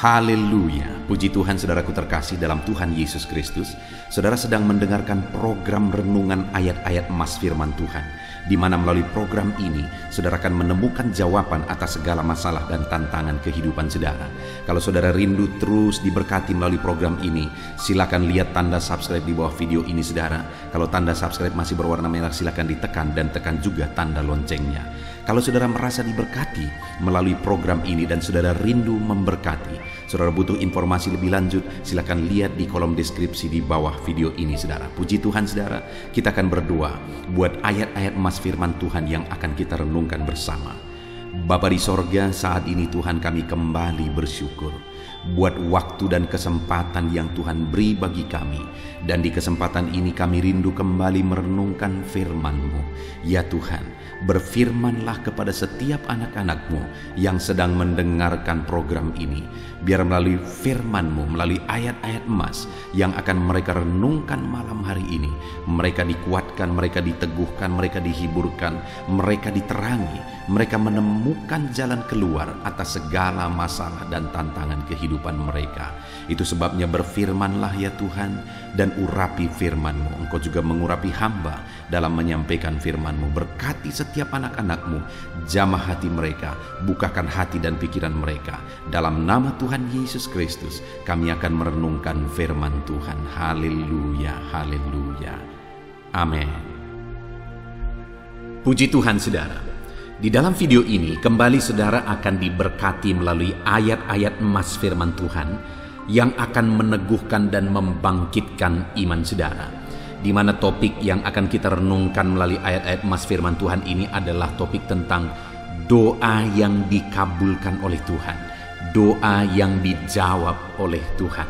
Haleluya, puji Tuhan saudaraku terkasih dalam Tuhan Yesus Kristus. Saudara sedang mendengarkan program renungan ayat-ayat emas firman Tuhan, di mana melalui program ini saudara akan menemukan jawaban atas segala masalah dan tantangan kehidupan saudara. Kalau saudara rindu terus diberkati melalui program ini, silakan lihat tanda subscribe di bawah video ini saudara. Kalau tanda subscribe masih berwarna merah, silakan ditekan dan tekan juga tanda loncengnya. Kalau saudara merasa diberkati melalui program ini dan saudara rindu memberkati, saudara butuh informasi lebih lanjut, silakan lihat di kolom deskripsi di bawah video ini saudara. Puji Tuhan saudara, kita akan berdoa buat ayat-ayat emas firman Tuhan yang akan kita renungkan bersama. Bapa di sorga, saat ini Tuhan kami kembali bersyukur buat waktu dan kesempatan yang Tuhan beri bagi kami. Dan di kesempatan ini kami rindu kembali merenungkan firman-Mu. Ya Tuhan, berfirmanlah kepada setiap anak-anak-Mu yang sedang mendengarkan program ini. Biar melalui firman-Mu, melalui ayat-ayat emas yang akan mereka renungkan malam hari ini, mereka dikuatkan, mereka diteguhkan, mereka dihiburkan, mereka diterangi, mereka menemukan jalan keluar atas segala masalah dan tantangan kehidupan mereka. Itu sebabnya berfirmanlah ya Tuhan, dan urapi firman-Mu. Engkau juga mengurapi hamba dalam menyampaikan firman-Mu. Berkati setiap anak-anak-Mu, jamah hati mereka, bukakan hati dan pikiran mereka. Dalam nama Tuhan Yesus Kristus kami akan merenungkan firman Tuhan. Haleluya, haleluya, amin. Puji Tuhan saudara, di dalam video ini kembali saudara akan diberkati melalui ayat-ayat emas firman Tuhan yang akan meneguhkan dan membangkitkan iman saudara. Di mana topik yang akan kita renungkan melalui ayat-ayat emas firman Tuhan ini adalah topik tentang doa yang dikabulkan oleh Tuhan, doa yang dijawab oleh Tuhan.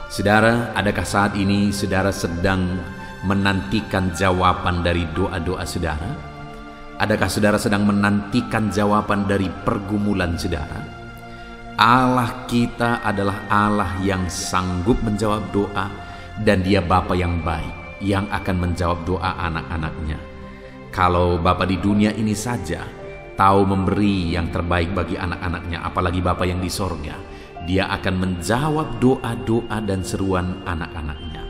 Saudara, adakah saat ini saudara sedang menantikan jawaban dari doa-doa saudara? Adakah saudara sedang menantikan jawaban dari pergumulan saudara? Allah kita adalah Allah yang sanggup menjawab doa, dan Dia Bapa yang baik yang akan menjawab doa anak-anaknya. Kalau Bapa di dunia ini saja tahu memberi yang terbaik bagi anak-anaknya, apalagi Bapa yang di sorga, Dia akan menjawab doa-doa dan seruan anak-anaknya.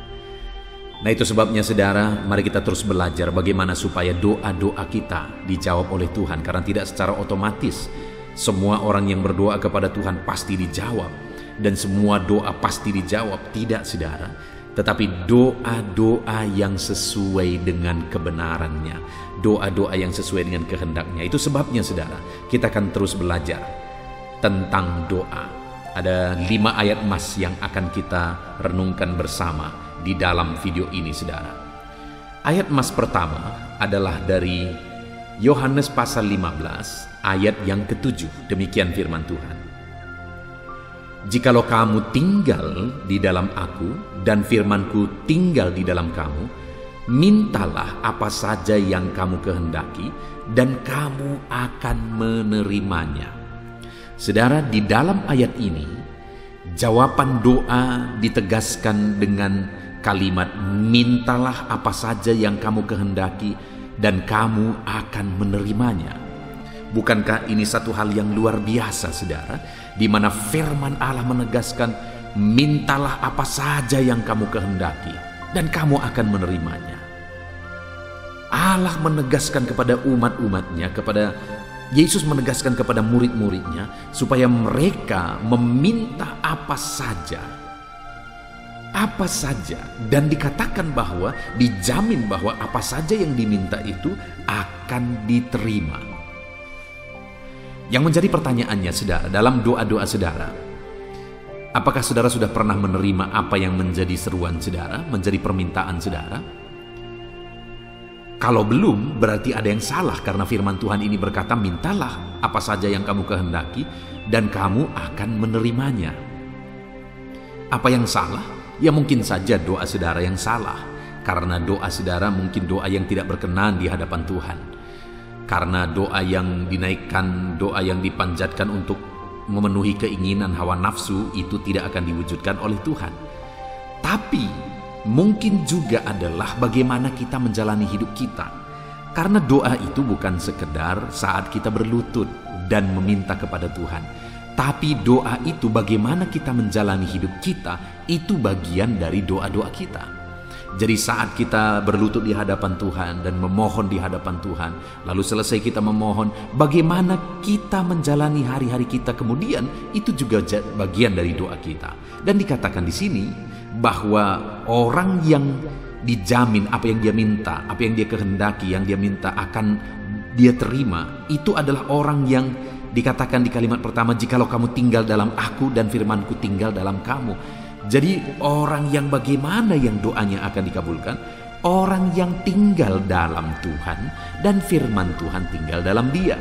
Nah itu sebabnya saudara, mari kita terus belajar bagaimana supaya doa-doa kita dijawab oleh Tuhan. Karena tidak secara otomatis semua orang yang berdoa kepada Tuhan pasti dijawab, dan semua doa pasti dijawab, tidak saudara. Tetapi doa-doa yang sesuai dengan kebenarannya, doa-doa yang sesuai dengan kehendaknya. Itu sebabnya saudara, kita akan terus belajar tentang doa. Ada 5 ayat emas yang akan kita renungkan bersama di dalam video ini saudara. Ayat emas pertama adalah dari Yohanes pasal 15 ayat yang ke-7. Demikian firman Tuhan. Jikalau kamu tinggal di dalam aku dan firmanku tinggal di dalam kamu, mintalah apa saja yang kamu kehendaki dan kamu akan menerimanya. Saudara, di dalam ayat ini jawaban doa ditegaskan dengan kalimat mintalah apa saja yang kamu kehendaki dan kamu akan menerimanya. Bukankah ini satu hal yang luar biasa saudara, di mana firman Allah menegaskan mintalah apa saja yang kamu kehendaki dan kamu akan menerimanya. Allah menegaskan kepada umat-umatnya, kepada Yesus menegaskan kepada murid-muridnya supaya mereka meminta apa saja, dan dikatakan bahwa dijamin bahwa apa saja yang diminta itu akan diterima. Yang menjadi pertanyaannya saudara, dalam doa-doa saudara, apakah saudara sudah pernah menerima apa yang menjadi seruan saudara, menjadi permintaan saudara? Kalau belum, berarti ada yang salah, karena firman Tuhan ini berkata mintalah apa saja yang kamu kehendaki dan kamu akan menerimanya. Apa yang salah? Ya mungkin saja doa saudara yang salah, karena doa saudara mungkin doa yang tidak berkenan di hadapan Tuhan. Karena doa yang dinaikkan, doa yang dipanjatkan untuk memenuhi keinginan hawa nafsu itu tidak akan diwujudkan oleh Tuhan. Tapi mungkin juga adalah bagaimana kita menjalani hidup kita. Karena doa itu bukan sekedar saat kita berlutut dan meminta kepada Tuhan, Tapi doa itu, bagaimana kita menjalani hidup kita, itu bagian dari doa-doa kita. Jadi saat kita berlutut di hadapan Tuhan dan memohon di hadapan Tuhan, lalu selesai kita memohon, bagaimana kita menjalani hari-hari kita kemudian, itu juga bagian dari doa kita. Dan dikatakan di sini bahwa orang yang dijamin apa yang dia minta, apa yang dia kehendaki, yang dia minta akan dia terima, itu adalah orang yang dikatakan di kalimat pertama, jikalau kamu tinggal dalam aku dan firmanku tinggal dalam kamu. Jadi orang yang bagaimana yang doanya akan dikabulkan? Orang yang tinggal dalam Tuhan dan firman Tuhan tinggal dalam dia.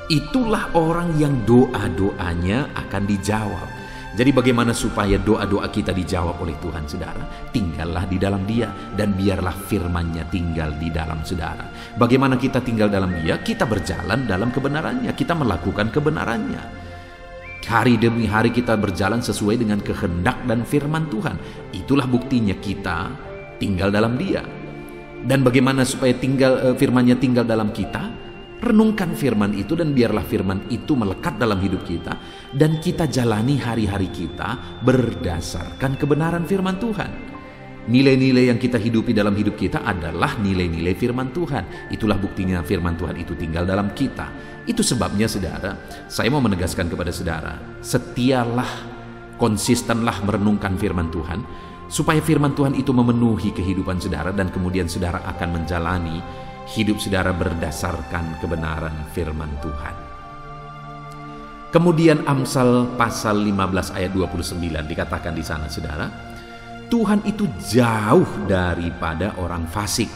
Itulah orang yang doa-doanya akan dijawab. Jadi bagaimana supaya doa-doa kita dijawab oleh Tuhan, saudara? Tinggallah di dalam dia dan biarlah firman-Nya tinggal di dalam saudara. Bagaimana kita tinggal dalam dia? Kita berjalan dalam kebenarannya, kita melakukan kebenarannya. Hari demi hari kita berjalan sesuai dengan kehendak dan firman Tuhan. Itulah buktinya kita tinggal dalam dia. Dan bagaimana supaya firman-Nya tinggal dalam kita? Renungkan firman itu dan biarlah firman itu melekat dalam hidup kita dan kita jalani hari-hari kita berdasarkan kebenaran firman Tuhan. Nilai-nilai yang kita hidupi dalam hidup kita adalah nilai-nilai firman Tuhan. Itulah buktinya firman Tuhan itu tinggal dalam kita. Itu sebabnya, saudara, saya mau menegaskan kepada saudara, setialah, konsistenlah merenungkan firman Tuhan supaya firman Tuhan itu memenuhi kehidupan saudara dan kemudian saudara akan menjalani hidup saudara berdasarkan kebenaran firman Tuhan. Kemudian Amsal pasal 15 ayat 29 dikatakan di sana, saudara, Tuhan itu jauh daripada orang fasik,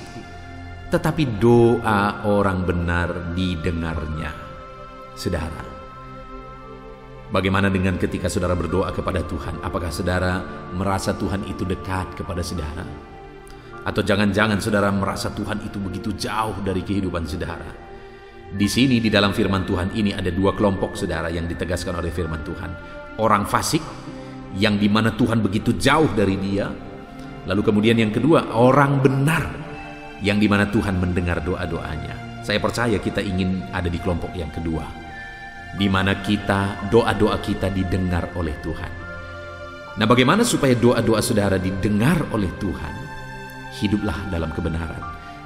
tetapi doa orang benar didengarnya. Saudara, bagaimana dengan ketika saudara berdoa kepada Tuhan? Apakah saudara merasa Tuhan itu dekat kepada saudara? Atau jangan-jangan saudara merasa Tuhan itu begitu jauh dari kehidupan saudara? Di sini di dalam firman Tuhan ini ada dua kelompok, saudara, yang ditegaskan oleh firman Tuhan. Orang fasik yang dimana Tuhan begitu jauh dari dia. Lalu kemudian yang kedua, orang benar yang dimana Tuhan mendengar doa-doanya. Saya percaya kita ingin ada di kelompok yang kedua, di mana kita, doa-doa kita didengar oleh Tuhan. Nah, bagaimana supaya doa-doa saudara didengar oleh Tuhan? Hiduplah dalam kebenaran.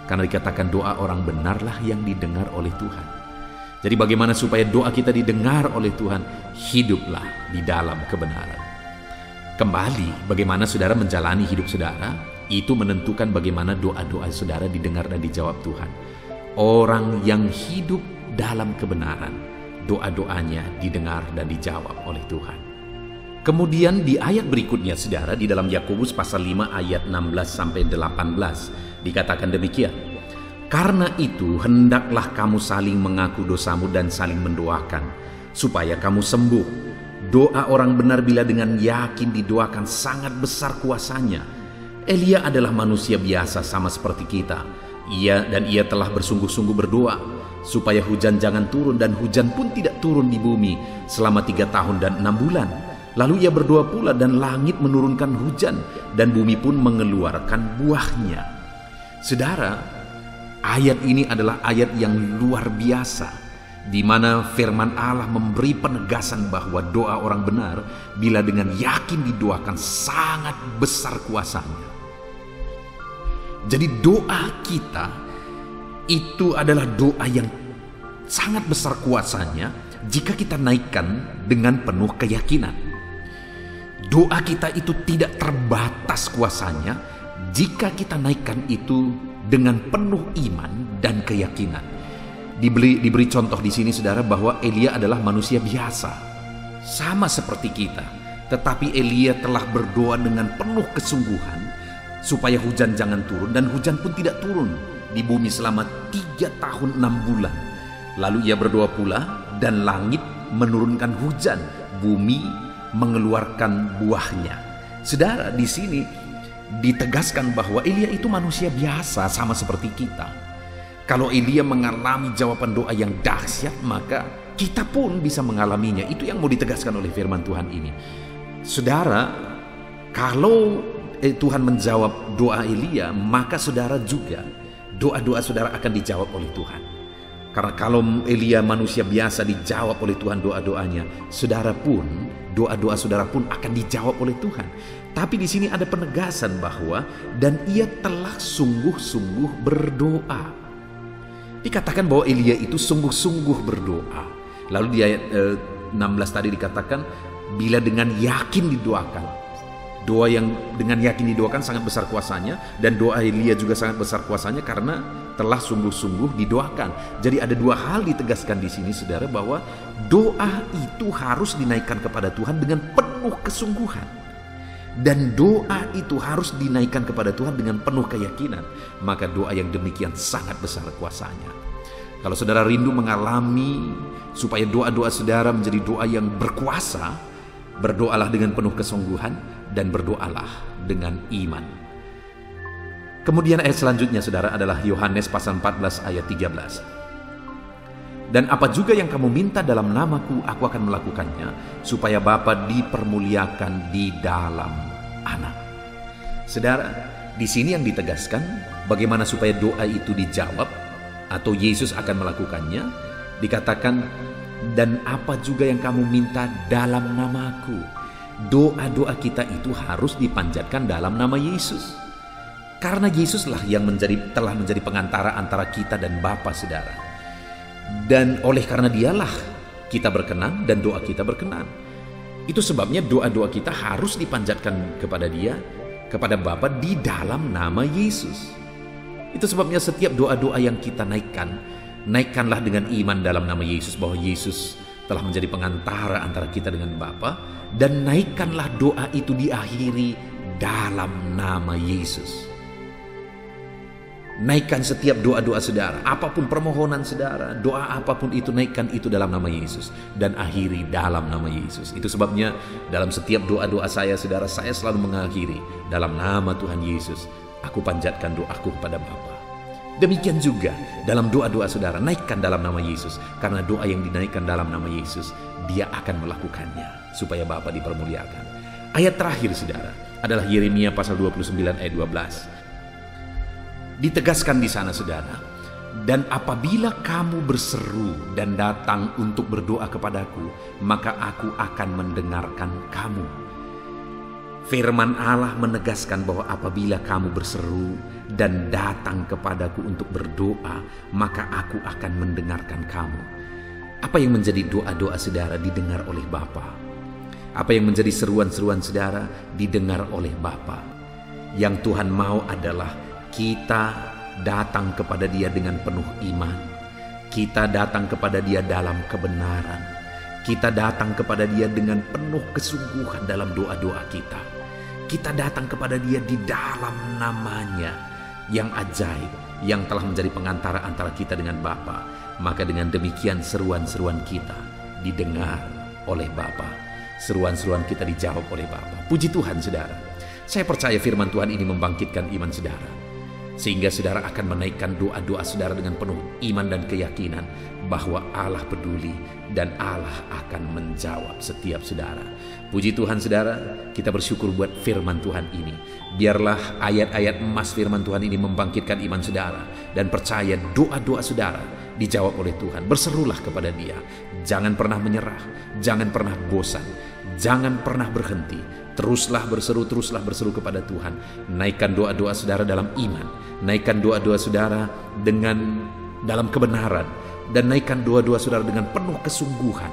Karena dikatakan doa orang benarlah yang didengar oleh Tuhan. Jadi bagaimana supaya doa kita didengar oleh Tuhan? Hiduplah di dalam kebenaran. Kembali, bagaimana saudara menjalani hidup saudara, itu menentukan bagaimana doa-doa saudara didengar dan dijawab Tuhan. Orang yang hidup dalam kebenaran, doa-doanya didengar dan dijawab oleh Tuhan. Kemudian di ayat berikutnya, saudara, di dalam Yakobus pasal 5 ayat 16 sampai 18 dikatakan demikian. Karena itu hendaklah kamu saling mengaku dosamu dan saling mendoakan supaya kamu sembuh. Doa orang benar bila dengan yakin didoakan sangat besar kuasanya. Elia adalah manusia biasa sama seperti kita. Ia telah bersungguh-sungguh berdoa supaya hujan jangan turun, dan hujan pun tidak turun di bumi selama 3 tahun dan 6 bulan. Lalu ia berdoa pula dan langit menurunkan hujan dan bumi pun mengeluarkan buahnya. Saudara, ayat ini adalah ayat yang luar biasa, di mana firman Allah memberi penegasan bahwa doa orang benar bila dengan yakin didoakan sangat besar kuasanya. Jadi doa kita itu adalah doa yang sangat besar kuasanya jika kita naikkan dengan penuh keyakinan. Doa kita itu tidak terbatas kuasanya jika kita naikkan itu dengan penuh iman dan keyakinan. Diberi contoh di sini, saudara, bahwa Elia adalah manusia biasa, sama seperti kita. Tetapi Elia telah berdoa dengan penuh kesungguhan supaya hujan jangan turun, dan hujan pun tidak turun di bumi selama 3 tahun 6 bulan. Lalu ia berdoa pula dan langit menurunkan hujan, bumi mengeluarkan buahnya. Saudara, di sini ditegaskan bahwa Elia itu manusia biasa sama seperti kita. Kalau Elia mengalami jawaban doa yang dahsyat, maka kita pun bisa mengalaminya. Itu yang mau ditegaskan oleh firman Tuhan ini. Saudara, kalau Tuhan menjawab doa Elia, maka saudara juga, doa-doa saudara akan dijawab oleh Tuhan. Karena kalau Elia manusia biasa dijawab oleh Tuhan doa-doanya, saudara pun, doa-doa saudara pun akan dijawab oleh Tuhan. Tapi di sini ada penegasan bahwa dan ia telah sungguh-sungguh berdoa. Dikatakan bahwa Elia itu sungguh-sungguh berdoa. Lalu di ayat 16 tadi dikatakan, bila dengan yakin didoakan. Doa yang dengan yakin didoakan sangat besar kuasanya, dan doa Elia juga sangat besar kuasanya karena telah sungguh-sungguh didoakan. Jadi ada dua hal ditegaskan di sini, saudara, bahwa doa itu harus dinaikkan kepada Tuhan dengan penuh kesungguhan, dan doa itu harus dinaikkan kepada Tuhan dengan penuh keyakinan. Maka doa yang demikian sangat besar kuasanya. Kalau saudara rindu mengalami supaya doa-doa saudara menjadi doa yang berkuasa, berdoalah dengan penuh kesungguhan dan berdoalah dengan iman. Kemudian ayat selanjutnya, saudara, adalah Yohanes pasal 14 ayat 13. Dan apa juga yang kamu minta dalam namaku, aku akan melakukannya, supaya Bapa dipermuliakan di dalam Anak. Saudara, di sini yang ditegaskan bagaimana supaya doa itu dijawab atau Yesus akan melakukannya. Dikatakan, dan apa juga yang kamu minta dalam namaku. Doa-doa kita itu harus dipanjatkan dalam nama Yesus. Karena Yesuslah yang telah menjadi pengantara antara kita dan Bapa, saudara. Dan oleh karena dialah kita berkenan dan doa kita berkenan. Itu sebabnya doa-doa kita harus dipanjatkan kepada Dia, kepada Bapa di dalam nama Yesus. Itu sebabnya setiap doa-doa yang kita naikkanlah dengan iman dalam nama Yesus, bahwa Yesus telah menjadi pengantara antara kita dengan Bapa, dan naikkanlah doa itu diakhiri dalam nama Yesus. Naikkan setiap doa-doa saudara, apapun permohonan saudara, doa apapun itu, naikkan itu dalam nama Yesus dan akhiri dalam nama Yesus. Itu sebabnya dalam setiap doa-doa saya, saudara, saya selalu mengakhiri dalam nama Tuhan Yesus. Aku panjatkan doaku kepada Bapa. Demikian juga dalam doa-doa saudara, naikkan dalam nama Yesus. Karena doa yang dinaikkan dalam nama Yesus, Dia akan melakukannya supaya Bapa dipermuliakan. Ayat terakhir, saudara, adalah Yeremia pasal 29 ayat 12. Ditegaskan di sana, saudara, dan apabila kamu berseru dan datang untuk berdoa kepadaku, maka aku akan mendengarkan kamu. Firman Allah menegaskan bahwa apabila kamu berseru dan datang kepadaku untuk berdoa, maka aku akan mendengarkan kamu. Apa yang menjadi doa-doa saudara didengar oleh Bapa? Apa yang menjadi seruan-seruan saudara didengar oleh Bapa? Yang Tuhan mau adalah kita datang kepada Dia dengan penuh iman. Kita datang kepada Dia dalam kebenaran. Kita datang kepada Dia dengan penuh kesungguhan dalam doa-doa kita. Kita datang kepada Dia di dalam namanya yang ajaib, yang telah menjadi pengantara antara kita dengan Bapa. Maka dengan demikian seruan-seruan kita didengar oleh Bapa. Seruan-seruan kita dijawab oleh Bapa. Puji Tuhan, saudara. Saya percaya firman Tuhan ini membangkitkan iman saudara, sehingga saudara akan menaikkan doa-doa saudara dengan penuh iman dan keyakinan bahwa Allah peduli dan Allah akan menjawab setiap saudara. Puji Tuhan, saudara, kita bersyukur buat firman Tuhan ini. Biarlah ayat-ayat emas firman Tuhan ini membangkitkan iman saudara, dan percaya doa-doa saudara dijawab oleh Tuhan. Berserulah kepada Dia. Jangan pernah menyerah, jangan pernah bosan, jangan pernah berhenti. Teruslah berseru kepada Tuhan. Naikkan doa-doa saudara dalam iman. Naikkan doa-doa saudara dalam kebenaran. Dan naikkan doa-doa saudara dengan penuh kesungguhan.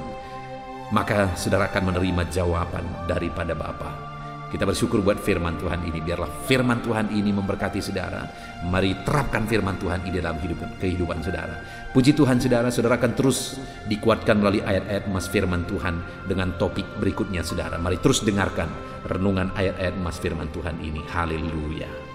Maka saudara akan menerima jawaban daripada Bapa. Kita bersyukur buat firman Tuhan ini. Biarlah firman Tuhan ini memberkati saudara. Mari terapkan firman Tuhan ini dalam kehidupan saudara. Puji Tuhan, saudara. Saudara akan terus dikuatkan melalui ayat-ayat emas firman Tuhan dengan topik berikutnya, saudara. Mari terus dengarkan renungan ayat-ayat emas firman Tuhan ini. Haleluya.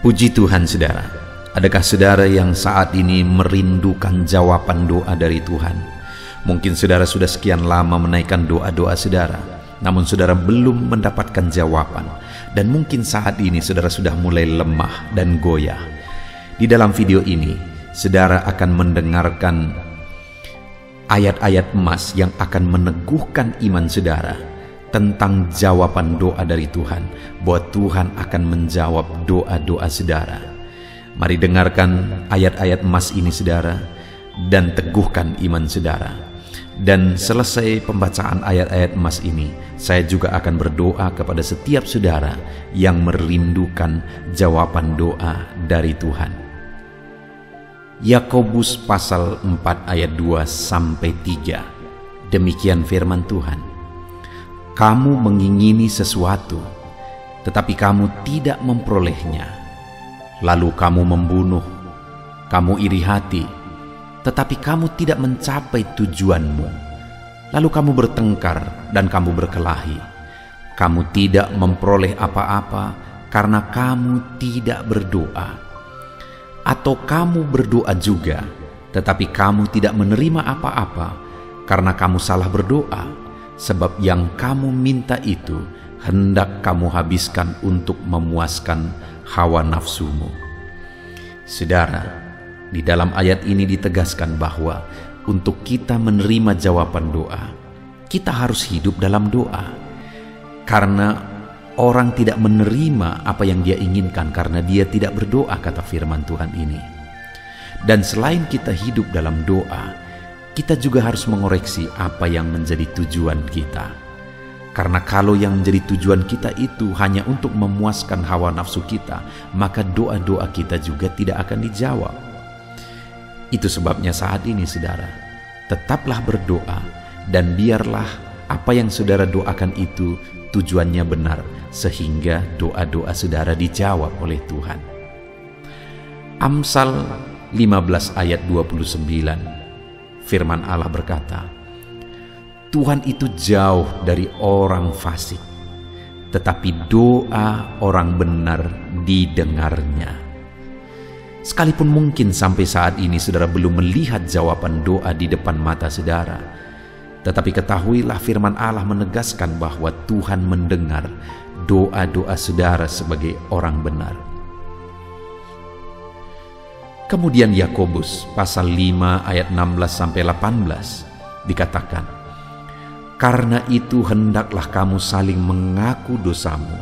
Puji Tuhan, saudara. Adakah saudara yang saat ini merindukan jawaban doa dari Tuhan? Mungkin saudara sudah sekian lama menaikkan doa-doa saudara, namun saudara belum mendapatkan jawaban. Dan mungkin saat ini saudara sudah mulai lemah dan goyah. Di dalam video ini, saudara akan mendengarkan ayat-ayat emas yang akan meneguhkan iman saudara tentang jawaban doa dari Tuhan, bahwa Tuhan akan menjawab doa-doa saudara. Mari dengarkan ayat-ayat emas ini saudara, dan teguhkan iman saudara. Dan selesai pembacaan ayat-ayat emas ini, saya juga akan berdoa kepada setiap saudara yang merindukan jawaban doa dari Tuhan. Yakobus pasal 4 ayat 2-3. Demikian firman Tuhan. Kamu mengingini sesuatu, tetapi kamu tidak memperolehnya. Lalu kamu membunuh, kamu iri hati, tetapi kamu tidak mencapai tujuanmu. Lalu kamu bertengkar dan kamu berkelahi. Kamu tidak memperoleh apa-apa karena kamu tidak berdoa. Atau kamu berdoa juga, tetapi kamu tidak menerima apa-apa karena kamu salah berdoa, sebab yang kamu minta itu hendak kamu habiskan untuk memuaskan hawa nafsumu. Saudara, di dalam ayat ini ditegaskan bahwa untuk kita menerima jawaban doa, kita harus hidup dalam doa. Karena orang tidak menerima apa yang dia inginkan karena dia tidak berdoa, kata firman Tuhan ini. Dan selain kita hidup dalam doa, kita juga harus mengoreksi apa yang menjadi tujuan kita. Karena kalau yang menjadi tujuan kita itu hanya untuk memuaskan hawa nafsu kita, maka doa-doa kita juga tidak akan dijawab. Itu sebabnya saat ini saudara, tetaplah berdoa dan biarlah apa yang saudara doakan itu tujuannya benar, sehingga doa-doa saudara dijawab oleh Tuhan. Amsal 15 ayat 29, firman Allah berkata, Tuhan itu jauh dari orang fasik, tetapi doa orang benar didengarnya. Sekalipun mungkin sampai saat ini saudara belum melihat jawaban doa di depan mata saudara, tetapi ketahuilah firman Allah menegaskan bahwa Tuhan mendengar doa-doa saudara sebagai orang benar. Kemudian Yakobus pasal 5 ayat 16-18 dikatakan, karena itu hendaklah kamu saling mengaku dosamu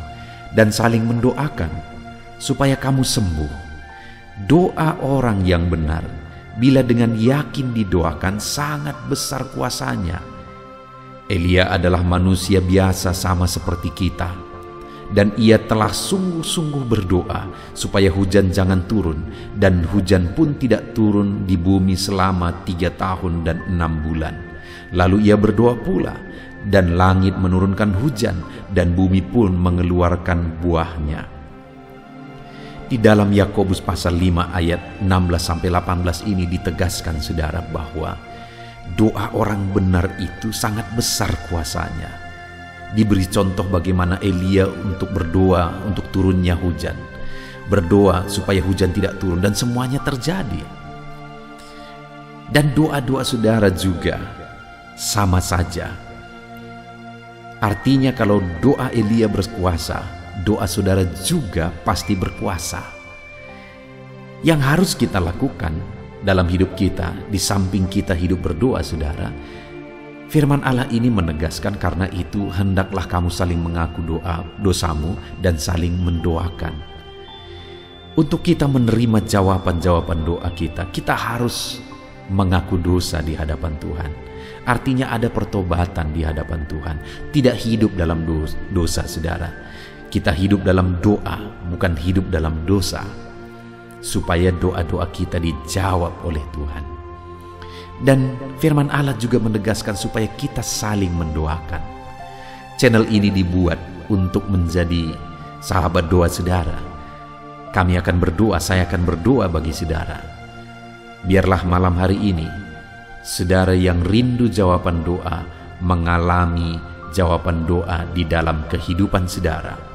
dan saling mendoakan supaya kamu sembuh. Doa orang yang benar, bila dengan yakin didoakan, sangat besar kuasanya. Elia adalah manusia biasa sama seperti kita, dan ia telah sungguh-sungguh berdoa supaya hujan jangan turun, dan hujan pun tidak turun di bumi selama 3 tahun dan 6 bulan. Lalu ia berdoa pula, dan langit menurunkan hujan, dan bumi pun mengeluarkan buahnya. Di dalam Yakobus pasal 5 ayat 16-18 ini ditegaskan saudara bahwa doa orang benar itu sangat besar kuasanya. Diberi contoh bagaimana Elia untuk berdoa untuk turunnya hujan, berdoa supaya hujan tidak turun, dan semuanya terjadi. Dan doa-doa saudara juga sama saja. Artinya kalau doa Elia berkuasa, doa saudara juga pasti berkuasa. Yang harus kita lakukan dalam hidup kita, di samping kita hidup berdoa saudara, firman Allah ini menegaskan, karena itu hendaklah kamu saling mengaku dosamu dan saling mendoakan. Untuk kita menerima jawaban-jawaban doa kita, kita harus mengaku dosa di hadapan Tuhan. Artinya ada pertobatan di hadapan Tuhan. Tidak hidup dalam dosa saudara. Kita hidup dalam doa, bukan hidup dalam dosa, supaya doa-doa kita dijawab oleh Tuhan. Dan firman Allah juga menegaskan supaya kita saling mendoakan. Channel ini dibuat untuk menjadi sahabat doa saudara. Kami akan berdoa, saya akan berdoa bagi saudara. Biarlah malam hari ini, saudara yang rindu jawaban doa mengalami jawaban doa di dalam kehidupan saudara.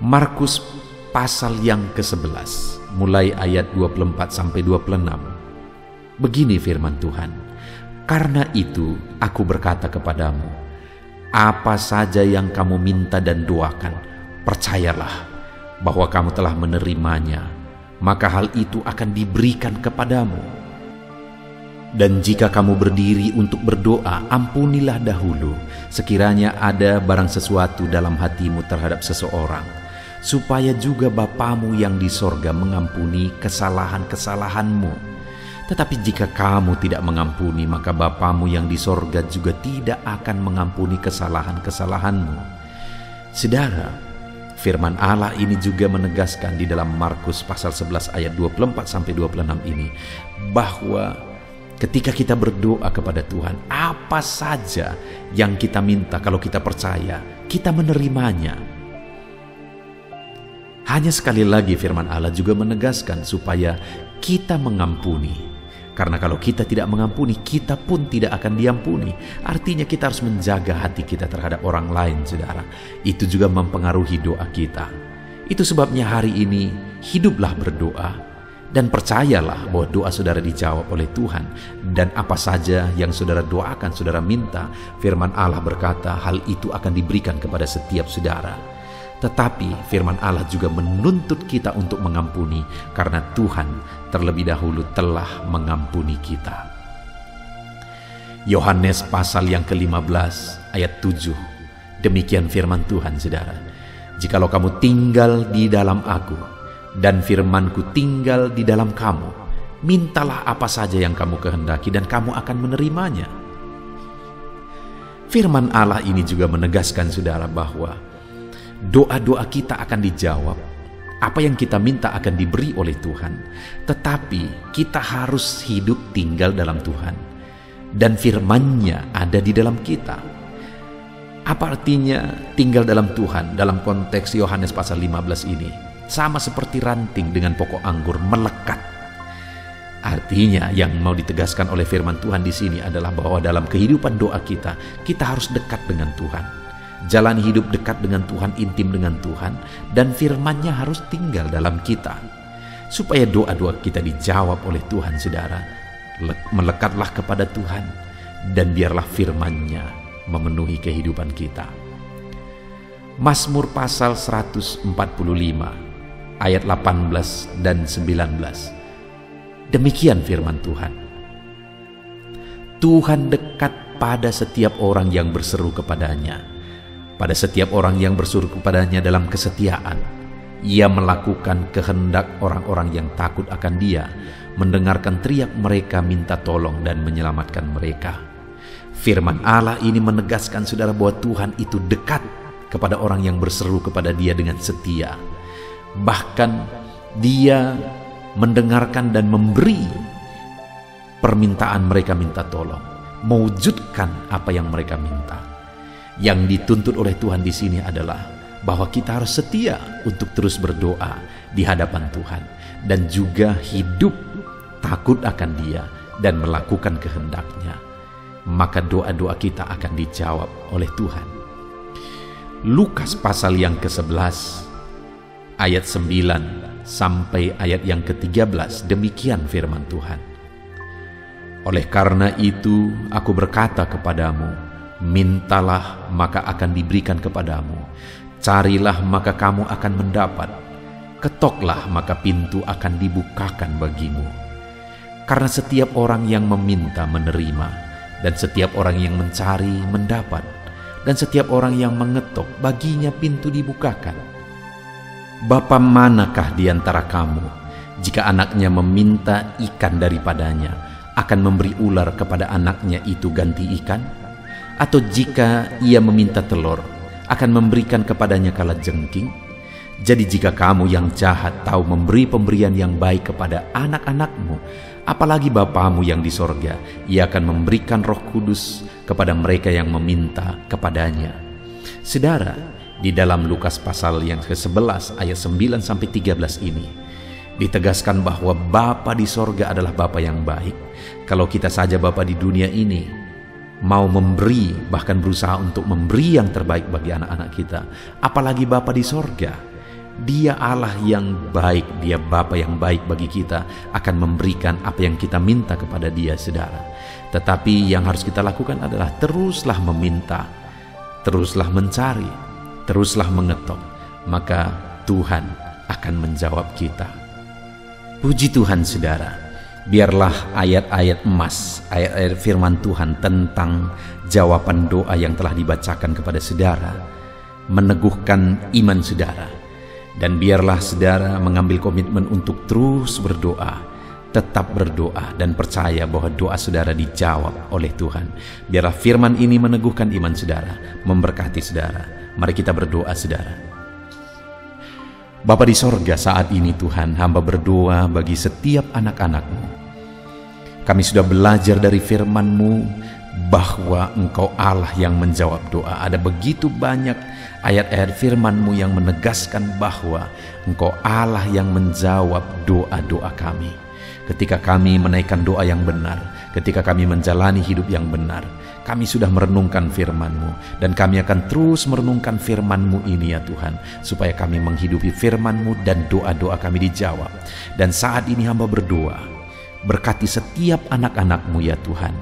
Markus pasal yang ke-11 mulai ayat 24-26. Begini firman Tuhan, Karena itu aku berkata kepadamu, apa saja yang kamu minta dan doakan, percayalah bahwa kamu telah menerimanya, maka hal itu akan diberikan kepadamu. Dan jika kamu berdiri untuk berdoa, ampunilah dahulu sekiranya ada barang sesuatu dalam hatimu terhadap seseorang, supaya juga Bapamu yang di sorga mengampuni kesalahan-kesalahanmu. Tetapi jika kamu tidak mengampuni, maka Bapamu yang di sorga juga tidak akan mengampuni kesalahan-kesalahanmu. Saudara, firman Allah ini juga menegaskan di dalam Markus pasal 11 ayat 24-26 ini, bahwa ketika kita berdoa kepada Tuhan, apa saja yang kita minta, kalau kita percaya, kita menerimanya. Hanya sekali lagi firman Allah juga menegaskan supaya kita mengampuni. Karena kalau kita tidak mengampuni, kita pun tidak akan diampuni. Artinya kita harus menjaga hati kita terhadap orang lain, saudara. Itu juga mempengaruhi doa kita. Itu sebabnya hari ini hiduplah berdoa dan percayalah bahwa doa saudara dijawab oleh Tuhan. Dan apa saja yang saudara doakan, saudara minta, firman Allah berkata hal itu akan diberikan kepada setiap saudara. Tetapi firman Allah juga menuntut kita untuk mengampuni, karena Tuhan terlebih dahulu telah mengampuni kita. Yohanes pasal yang ke-15 ayat 7. Demikian firman Tuhan, saudara. Jikalau kamu tinggal di dalam aku dan firmanku tinggal di dalam kamu, mintalah apa saja yang kamu kehendaki dan kamu akan menerimanya. Firman Allah ini juga menegaskan, saudara, bahwa doa-doa kita akan dijawab. Apa yang kita minta akan diberi oleh Tuhan. Tetapi kita harus hidup tinggal dalam Tuhan. Dan firman-Nya ada di dalam kita. Apa artinya tinggal dalam Tuhan dalam konteks Yohanes pasal 15 ini? Sama seperti ranting dengan pokok anggur melekat. Artinya yang mau ditegaskan oleh firman Tuhan di sini adalah bahwa dalam kehidupan doa kita harus dekat dengan Tuhan. Jalan hidup dekat dengan Tuhan, intim dengan Tuhan, dan firman-Nya harus tinggal dalam kita. Supaya doa-doa kita dijawab oleh Tuhan, saudara, melekatlah kepada Tuhan, dan biarlah firman-Nya memenuhi kehidupan kita. Mazmur pasal 145 ayat 18 dan 19. Demikian firman Tuhan. Tuhan dekat pada setiap orang yang berseru kepadanya. Pada setiap orang yang berseru kepadanya dalam kesetiaan. Ia melakukan kehendak orang-orang yang takut akan Dia, mendengarkan teriak mereka minta tolong dan menyelamatkan mereka. Firman Allah ini menegaskan, saudara, bahwa Tuhan itu dekat kepada orang yang berseru kepada Dia dengan setia. Bahkan Dia mendengarkan dan memberi permintaan mereka minta tolong, mewujudkan apa yang mereka minta. Yang dituntut oleh Tuhan di sini adalah bahwa kita harus setia untuk terus berdoa di hadapan Tuhan dan juga hidup takut akan Dia dan melakukan kehendak-Nya. Maka doa-doa kita akan dijawab oleh Tuhan. Lukas pasal yang ke-11 ayat 9 sampai ayat yang ke-13, demikian firman Tuhan. Oleh karena itu aku berkata kepadamu, mintalah maka akan diberikan kepadamu, carilah maka kamu akan mendapat, ketoklah maka pintu akan dibukakan bagimu. Karena setiap orang yang meminta menerima, dan setiap orang yang mencari mendapat, dan setiap orang yang mengetok baginya pintu dibukakan. Bapa manakah di antara kamu, jika anaknya meminta ikan daripadanya, akan memberi ular kepada anaknya itu ganti ikan? Atau jika ia meminta telur, akan memberikan kepadanya kalajengking? Jadi jika kamu yang jahat tahu memberi pemberian yang baik kepada anak-anakmu, apalagi Bapamu yang di sorga, Ia akan memberikan Roh Kudus kepada mereka yang meminta kepadanya. Saudara, di dalam Lukas pasal yang ke-11 ayat 9-13 ini ditegaskan bahwa Bapa di sorga adalah Bapa yang baik. Kalau kita saja Bapa di dunia ini mau memberi, bahkan berusaha untuk memberi yang terbaik bagi anak-anak kita, apalagi Bapa di sorga. Dia Allah yang baik, Dia Bapa yang baik bagi kita, akan memberikan apa yang kita minta kepada Dia, saudara. Tetapi yang harus kita lakukan adalah teruslah meminta, teruslah mencari, teruslah mengetok, maka Tuhan akan menjawab kita. Puji Tuhan, saudara. Biarlah ayat-ayat emas, ayat-ayat firman Tuhan tentang jawaban doa yang telah dibacakan kepada saudara meneguhkan iman saudara. Dan biarlah saudara mengambil komitmen untuk terus berdoa, tetap berdoa, dan percaya bahwa doa saudara dijawab oleh Tuhan. Biarlah firman ini meneguhkan iman saudara, memberkati saudara. Mari kita berdoa, saudara. Bapa di sorga, saat ini Tuhan, hamba berdoa bagi setiap anak-anak-Mu. Kami sudah belajar dari firman-Mu bahwa Engkau Allah yang menjawab doa. Ada begitu banyak ayat-ayat firman-Mu yang menegaskan bahwa Engkau Allah yang menjawab doa-doa kami. Ketika kami menaikkan doa yang benar, ketika kami menjalani hidup yang benar, kami sudah merenungkan firman-Mu, dan kami akan terus merenungkan firman-Mu ini ya Tuhan, supaya kami menghidupi firman-Mu dan doa-doa kami dijawab. Dan saat ini hamba berdoa, berkati setiap anak-anak-Mu ya Tuhan.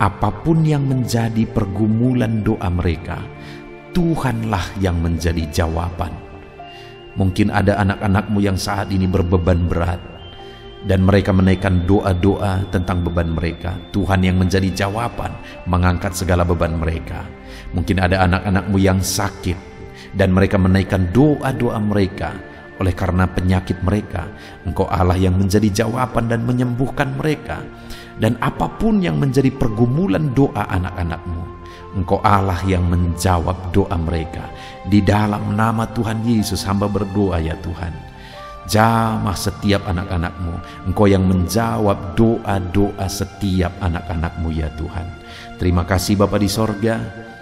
Apapun yang menjadi pergumulan doa mereka, Tuhanlah yang menjadi jawaban. Mungkin ada anak-anak-Mu yang saat ini berbeban berat, dan mereka menaikkan doa-doa tentang beban mereka. Tuhan yang menjadi jawaban, mengangkat segala beban mereka. Mungkin ada anak-anak-Mu yang sakit, dan mereka menaikkan doa-doa mereka. Oleh karena penyakit mereka, Engkau Allah yang menjadi jawaban dan menyembuhkan mereka. Dan apapun yang menjadi pergumulan doa anak-anak-Mu, Engkau Allah yang menjawab doa mereka. Di dalam nama Tuhan Yesus hamba berdoa ya Tuhan. Jamah setiap anak-anak-Mu. Engkau yang menjawab doa-doa setiap anak-anak-Mu ya Tuhan. Terima kasih Bapa di sorga.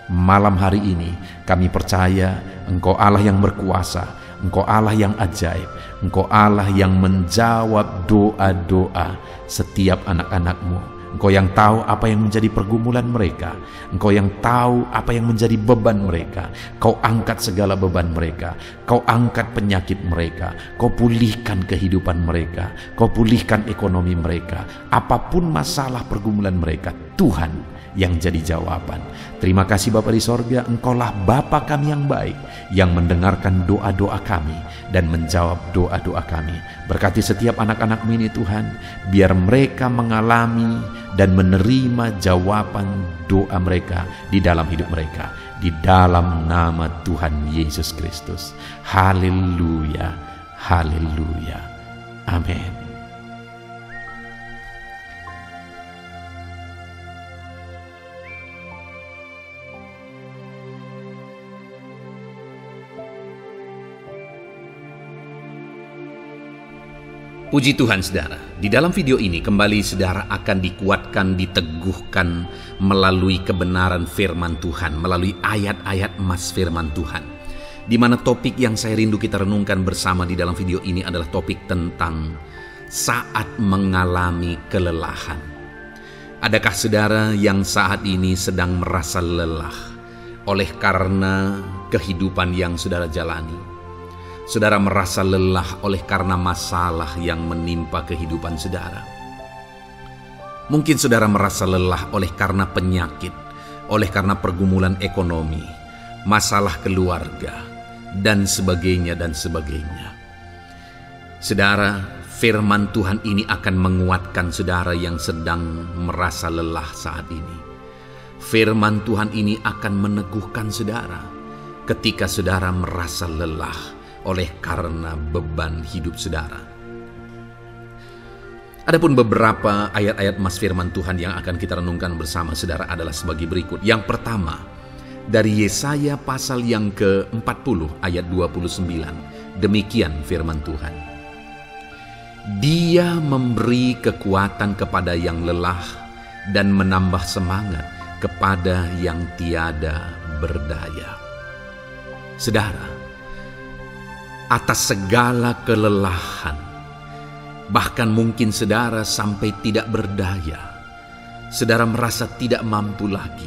Malam hari ini kami percaya Engkau Allah yang berkuasa, Engkau Allah yang ajaib, Engkau Allah yang menjawab doa-doa setiap anak-anak-Mu. Engkau yang tahu apa yang menjadi pergumulan mereka. Engkau yang tahu apa yang menjadi beban mereka. Kau angkat segala beban mereka. Kau angkat penyakit mereka. Kau pulihkan kehidupan mereka. Kau pulihkan ekonomi mereka. Apapun masalah pergumulan mereka, Tuhan yang jadi jawaban. Terima kasih Bapa di sorga, Engkaulah Bapa kami yang baik, yang mendengarkan doa-doa kami dan menjawab doa-doa kami. Berkati setiap anak-anak-Mu ini Tuhan, biar mereka mengalami dan menerima jawaban doa mereka di dalam hidup mereka, di dalam nama Tuhan Yesus Kristus. Haleluya, haleluya, amin. Puji Tuhan saudara, di dalam video ini kembali saudara akan dikuatkan, diteguhkan melalui kebenaran firman Tuhan, melalui ayat-ayat emas firman Tuhan. Di mana topik yang saya rindu kita renungkan bersama di dalam video ini adalah topik tentang saat mengalami kelelahan. Adakah saudara yang saat ini sedang merasa lelah oleh karena kehidupan yang saudara jalani? Saudara merasa lelah oleh karena masalah yang menimpa kehidupan saudara. Mungkin saudara merasa lelah oleh karena penyakit, oleh karena pergumulan ekonomi, masalah keluarga, dan sebagainya dan sebagainya. Saudara, firman Tuhan ini akan menguatkan saudara yang sedang merasa lelah saat ini. Firman Tuhan ini akan meneguhkan saudara ketika saudara merasa lelah oleh karena beban hidup saudara. Adapun beberapa ayat-ayat emas firman Tuhan yang akan kita renungkan bersama saudara adalah sebagai berikut. Yang pertama, dari Yesaya pasal yang ke-40 ayat 29. Demikian firman Tuhan. Dia memberi kekuatan kepada yang lelah dan menambah semangat kepada yang tiada berdaya. Saudara, atas segala kelelahan, bahkan mungkin saudara sampai tidak berdaya, saudara merasa tidak mampu lagi,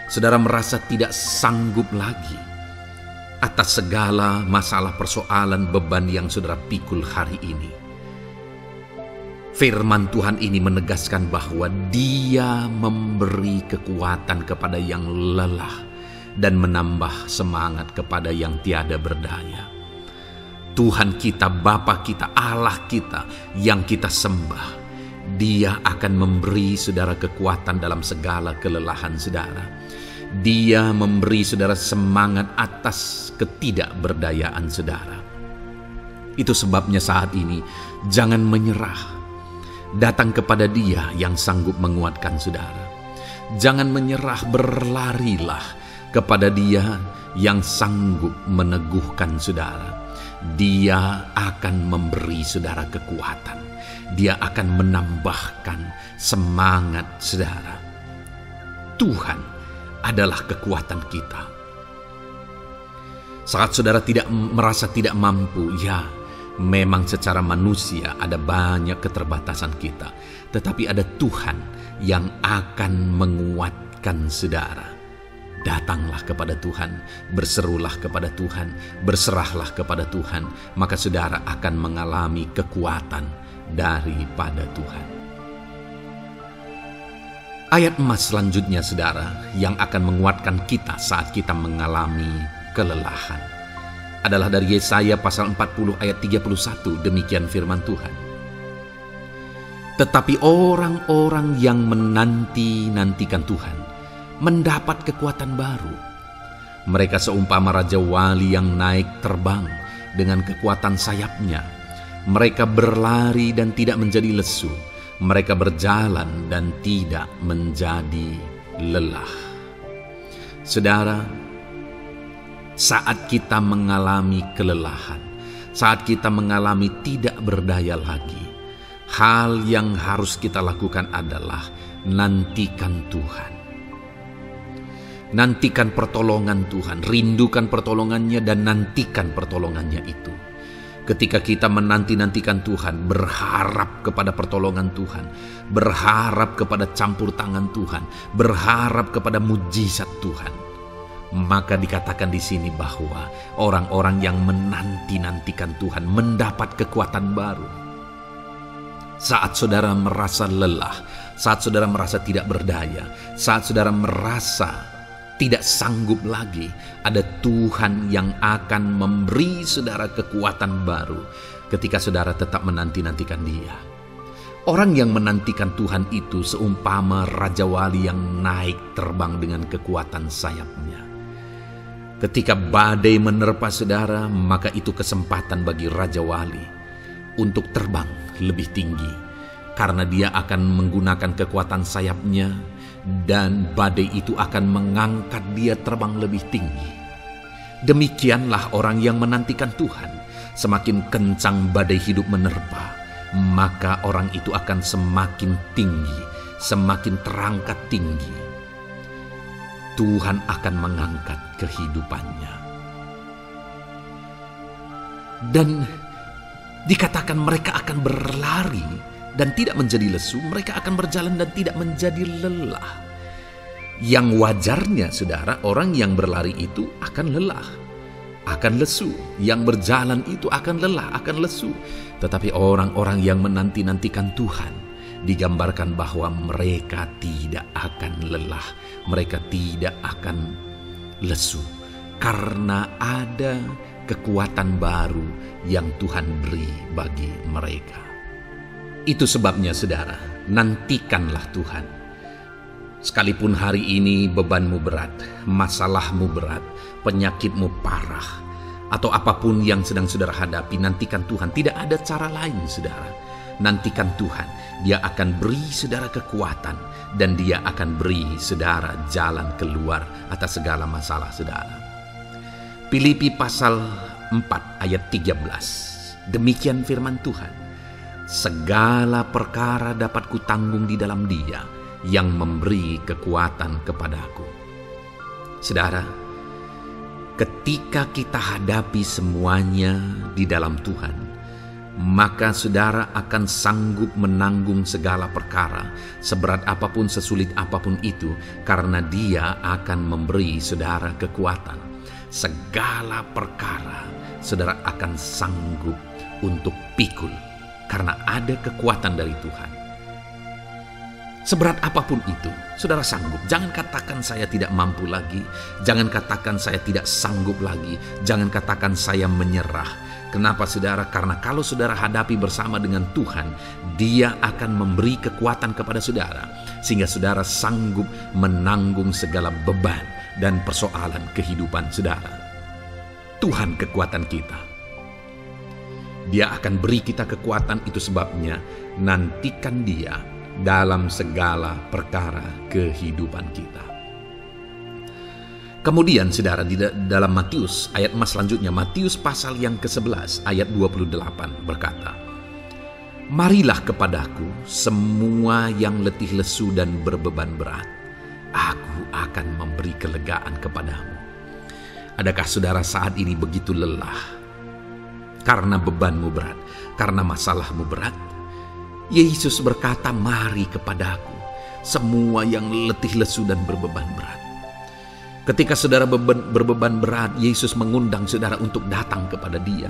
saudara merasa tidak sanggup lagi, atas segala masalah, persoalan, beban yang saudara pikul hari ini. Firman Tuhan ini menegaskan bahwa Dia memberi kekuatan kepada yang lelah dan menambah semangat kepada yang tiada berdaya. Tuhan kita, Bapa kita, Allah kita yang kita sembah, Dia akan memberi saudara kekuatan dalam segala kelelahan saudara. Dia memberi saudara semangat atas ketidakberdayaan saudara. Itu sebabnya saat ini jangan menyerah. Datang kepada Dia yang sanggup menguatkan saudara. Jangan menyerah, berlarilah kepada Dia yang sanggup meneguhkan saudara. Dia akan memberi saudara kekuatan. Dia akan menambahkan semangat saudara. Tuhan adalah kekuatan kita. Saat saudara merasa tidak mampu, ya, memang secara manusia ada banyak keterbatasan kita, tetapi ada Tuhan yang akan menguatkan saudara. Datanglah kepada Tuhan, berserulah kepada Tuhan, berserahlah kepada Tuhan, maka saudara akan mengalami kekuatan daripada Tuhan. Ayat emas selanjutnya saudara yang akan menguatkan kita saat kita mengalami kelelahan adalah dari Yesaya pasal 40 ayat 31. Demikian firman Tuhan. Tetapi orang-orang yang menanti-nantikan Tuhan mendapat kekuatan baru. Mereka seumpama Raja Wali yang naik terbang dengan kekuatan sayapnya. Mereka berlari dan tidak menjadi lesu. Mereka berjalan dan tidak menjadi lelah. Saudara, saat kita mengalami kelelahan, saat kita mengalami tidak berdaya lagi, hal yang harus kita lakukan adalah nantikan Tuhan. Nantikan pertolongan Tuhan, rindukan pertolongannya dan nantikan pertolongannya itu. Ketika kita menanti-nantikan Tuhan, berharap kepada pertolongan Tuhan, berharap kepada campur tangan Tuhan, berharap kepada mujizat Tuhan, maka dikatakan di sini bahwa orang-orang yang menanti-nantikan Tuhan mendapat kekuatan baru. Saat saudara merasa lelah, saat saudara merasa tidak berdaya, saat saudara merasa tidak sanggup lagi, ada Tuhan yang akan memberi saudara kekuatan baru ketika saudara tetap menanti-nantikan Dia. Orang yang menantikan Tuhan itu seumpama Raja Wali yang naik terbang dengan kekuatan sayapnya. Ketika badai menerpa saudara, maka itu kesempatan bagi Raja Wali untuk terbang lebih tinggi, karena dia akan menggunakan kekuatan sayapnya dan badai itu akan mengangkat dia terbang lebih tinggi. Demikianlah orang yang menantikan Tuhan. Semakin kencang badai hidup menerpa, maka orang itu akan semakin tinggi, semakin terangkat tinggi. Tuhan akan mengangkat kehidupannya. Dan dikatakan mereka akan berlari dan tidak menjadi lesu, mereka akan berjalan dan tidak menjadi lelah. Yang wajarnya saudara, orang yang berlari itu akan lelah, akan lesu. Yang berjalan itu akan lelah, akan lesu. Tetapi orang-orang yang menanti-nantikan Tuhan, digambarkan bahwa mereka tidak akan lelah, mereka tidak akan lesu, karena ada kekuatan baru yang Tuhan beri bagi mereka. Itu sebabnya saudara, nantikanlah Tuhan. Sekalipun hari ini bebanmu berat, masalahmu berat, penyakitmu parah, atau apapun yang sedang saudara hadapi, nantikan Tuhan. Tidak ada cara lain saudara. Nantikan Tuhan. Dia akan beri saudara kekuatan, dan Dia akan beri saudara jalan keluar atas segala masalah saudara. Filipi pasal 4 ayat 13. Demikian firman Tuhan. Segala perkara dapat kutanggung di dalam Dia yang memberi kekuatan kepadaku. Saudara, ketika kita hadapi semuanya di dalam Tuhan, maka saudara akan sanggup menanggung segala perkara, seberat apapun, sesulit apapun itu, karena Dia akan memberi saudara kekuatan. segala perkara saudara akan sanggup untuk pikul karena ada kekuatan dari Tuhan. Seberat apapun itu, saudara sanggup. Jangan katakan saya tidak mampu lagi. Jangan katakan saya tidak sanggup lagi. Jangan katakan saya menyerah. Kenapa saudara? Karena kalau saudara hadapi bersama dengan Tuhan, Dia akan memberi kekuatan kepada saudara, sehingga saudara sanggup menanggung segala beban dan persoalan kehidupan saudara. Tuhan kekuatan kita. Dia akan beri kita kekuatan, itu sebabnya nantikan Dia dalam segala perkara kehidupan kita. Kemudian saudara, di dalam Matius ayat selanjutnya, Matius pasal yang ke-11 ayat 28 berkata, "Marilah kepadaku semua yang letih lesu dan berbeban berat, aku akan memberi kelegaan kepadamu." Adakah saudara saat ini begitu lelah karena bebanmu berat, karena masalahmu berat? Yesus berkata, "Mari kepadaku semua yang letih lesu dan berbeban berat." Ketika saudara berbeban berat, Yesus mengundang saudara untuk datang kepada Dia,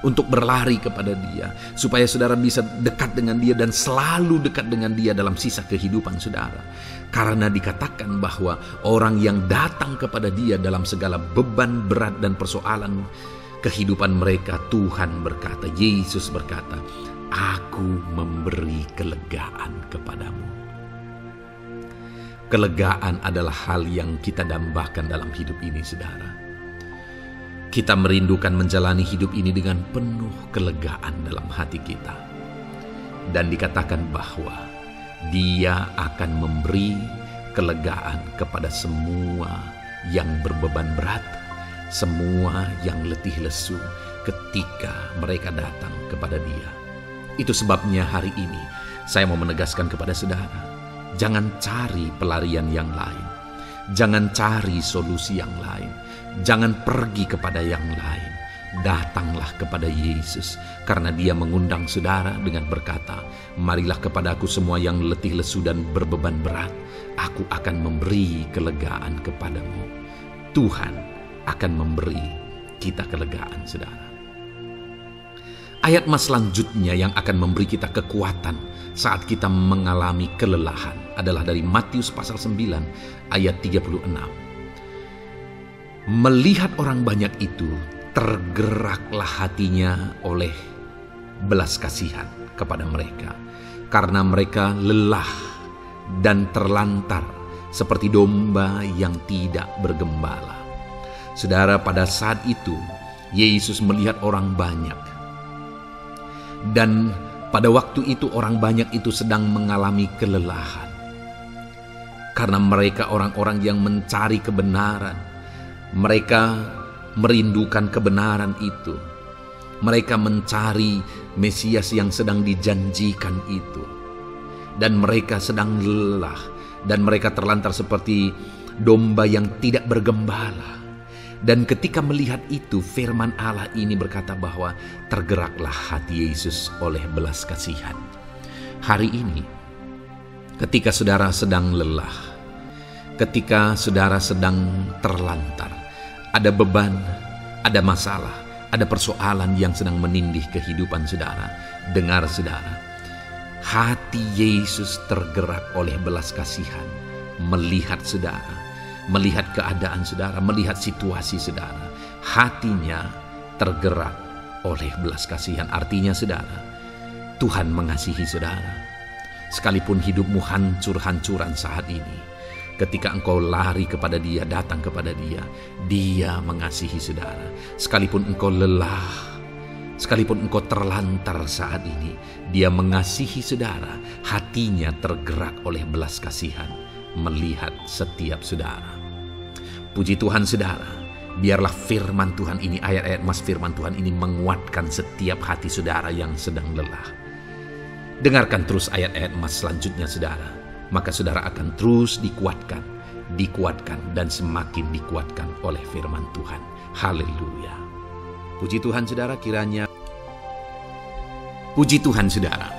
untuk berlari kepada Dia, supaya saudara bisa dekat dengan Dia dan selalu dekat dengan Dia dalam sisa kehidupan saudara. Karena dikatakan bahwa orang yang datang kepada Dia dalam segala beban berat dan persoalan kehidupan mereka, Tuhan berkata, Yesus berkata, "Aku memberi kelegaan kepadamu." Kelegaan adalah hal yang kita dambakan dalam hidup ini, saudara. Kita merindukan menjalani hidup ini dengan penuh kelegaan dalam hati kita. Dan dikatakan bahwa Dia akan memberi kelegaan kepada semua yang berbeban berat, semua yang letih lesu ketika mereka datang kepada Dia. Itu sebabnya hari ini saya mau menegaskan kepada saudara, jangan cari pelarian yang lain. Jangan cari solusi yang lain. Jangan pergi kepada yang lain. Datanglah kepada Yesus, karena Dia mengundang saudara dengan berkata, "Marilah kepadaku semua yang letih lesu dan berbeban berat, aku akan memberi kelegaan kepadamu." Tuhan akan memberi kita kelegaan, saudara. Ayat selanjutnya yang akan memberi kita kekuatan saat kita mengalami kelelahan adalah dari Matius pasal 9 ayat 36. Melihat orang banyak itu, tergeraklah hatinya oleh belas kasihan kepada mereka, karena mereka lelah dan terlantar seperti domba yang tidak bergembala. Saudara, pada saat itu Yesus melihat orang banyak, dan pada waktu itu orang banyak itu sedang mengalami kelelahan. Karena mereka orang-orang yang mencari kebenaran. Mereka merindukan kebenaran itu. Mereka mencari Mesias yang sedang dijanjikan itu. Dan mereka sedang lelah. Dan mereka terlantar seperti domba yang tidak bergembala. Dan ketika melihat itu, firman Allah ini berkata bahwa tergeraklah hati Yesus oleh belas kasihan. Hari ini, ketika saudara sedang lelah, ketika saudara sedang terlantar, ada beban, ada masalah, ada persoalan yang sedang menindih kehidupan saudara, dengar saudara, hati Yesus tergerak oleh belas kasihan, melihat saudara, melihat keadaan saudara, melihat situasi saudara. Hatinya tergerak oleh belas kasihan. Artinya saudara, Tuhan mengasihi saudara. Sekalipun hidupmu hancur-hancuran saat ini, ketika engkau lari kepada Dia, datang kepada Dia, Dia mengasihi saudara. Sekalipun engkau lelah, sekalipun engkau terlantar saat ini, Dia mengasihi saudara. Hatinya tergerak oleh belas kasihan melihat setiap saudara. Puji Tuhan saudara, biarlah firman Tuhan ini, ayat-ayat firman Tuhan ini menguatkan setiap hati saudara yang sedang lelah. Dengarkan terus ayat-ayat selanjutnya saudara, maka saudara akan terus dikuatkan, dan semakin dikuatkan oleh firman Tuhan. Haleluya. Puji Tuhan saudara, kiranya puji Tuhan saudara,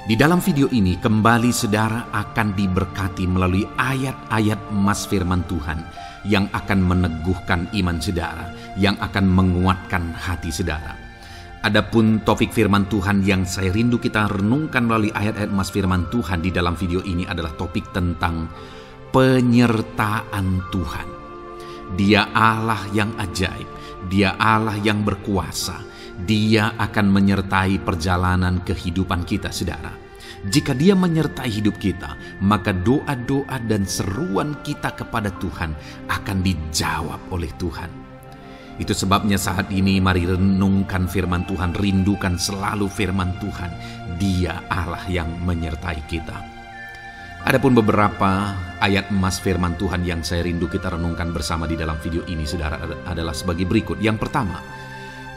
Di dalam video ini kembali saudara akan diberkati melalui ayat-ayat emas firman Tuhan yang akan meneguhkan iman saudara, yang akan menguatkan hati saudara. Adapun topik firman Tuhan yang saya rindu kita renungkan melalui ayat-ayat emas firman Tuhan di dalam video ini adalah topik tentang penyertaan Tuhan. Dia Allah yang ajaib, Dia Allah yang berkuasa. Dia akan menyertai perjalanan kehidupan kita, saudara. Jika Dia menyertai hidup kita, maka doa-doa dan seruan kita kepada Tuhan akan dijawab oleh Tuhan. Itu sebabnya saat ini mari renungkan firman Tuhan, rindukan selalu firman Tuhan. Dia Allah yang menyertai kita. Adapun beberapa ayat emas firman Tuhan yang saya rindu kita renungkan bersama di dalam video ini, saudara, adalah sebagai berikut. Yang pertama,